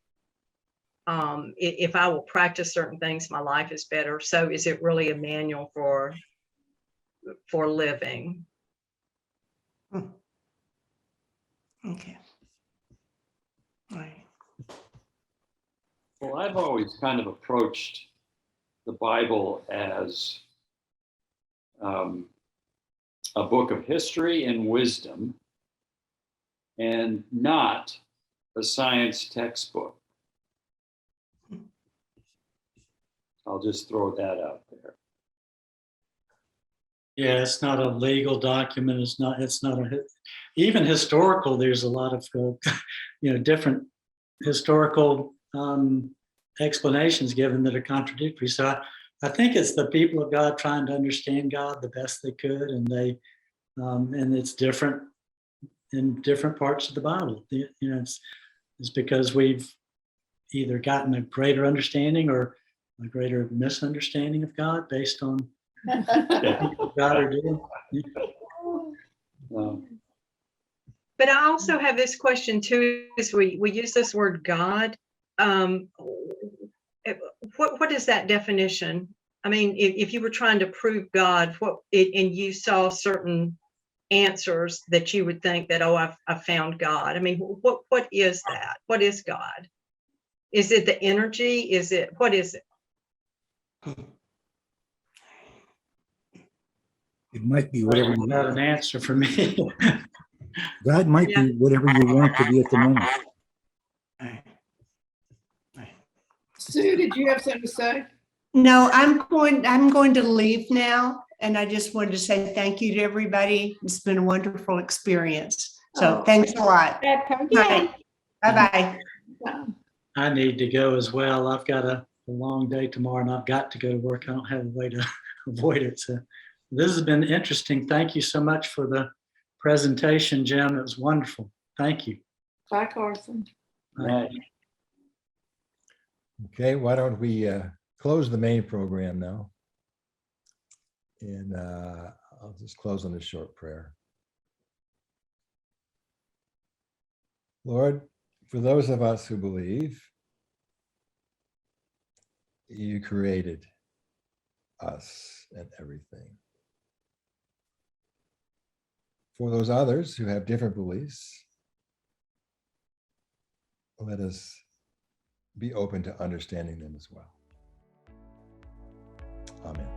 if I will practice certain things, my life is better. So is it really a manual for living? Okay. All right. Well, I've always kind of approached the Bible as a book of history and wisdom, and not a science textbook. I'll just throw that out there. Yeah, it's not a legal document. Even historical. There's a lot of, different historical explanations given that are contradictory. So I think it's the people of God trying to understand God the best they could, and and it's different in different parts of the Bible. It's because we've either gotten a greater understanding or a greater misunderstanding of God based on what God are doing. But I also have this question too, is we use this word God. What is that definition? I mean, if you were trying to prove God, and you saw certain answers that you would think that, oh, I've found God. I mean, what is that? What is God? Is it the energy? What is it? It might be whatever you Not an answer for me. God might be whatever you want it to be at the moment. Sue, did you have something to say? No, I'm going to leave now, and I just wanted to say thank you to everybody. It's been a wonderful experience. So thanks a lot. Bye. Bye-bye. I need to go as well. I've got a long day tomorrow, and I've got to go to work. I don't have a way to avoid it. So this has been interesting. Thank you so much for the presentation, Jim. It was wonderful. Thank you. Bye, Carson. Right. Okay, why don't we close the main program now? And I'll just close on a short prayer. Lord, for those of us who believe, you created us and everything. For those others who have different beliefs, let us be open to understanding them as well. Amen.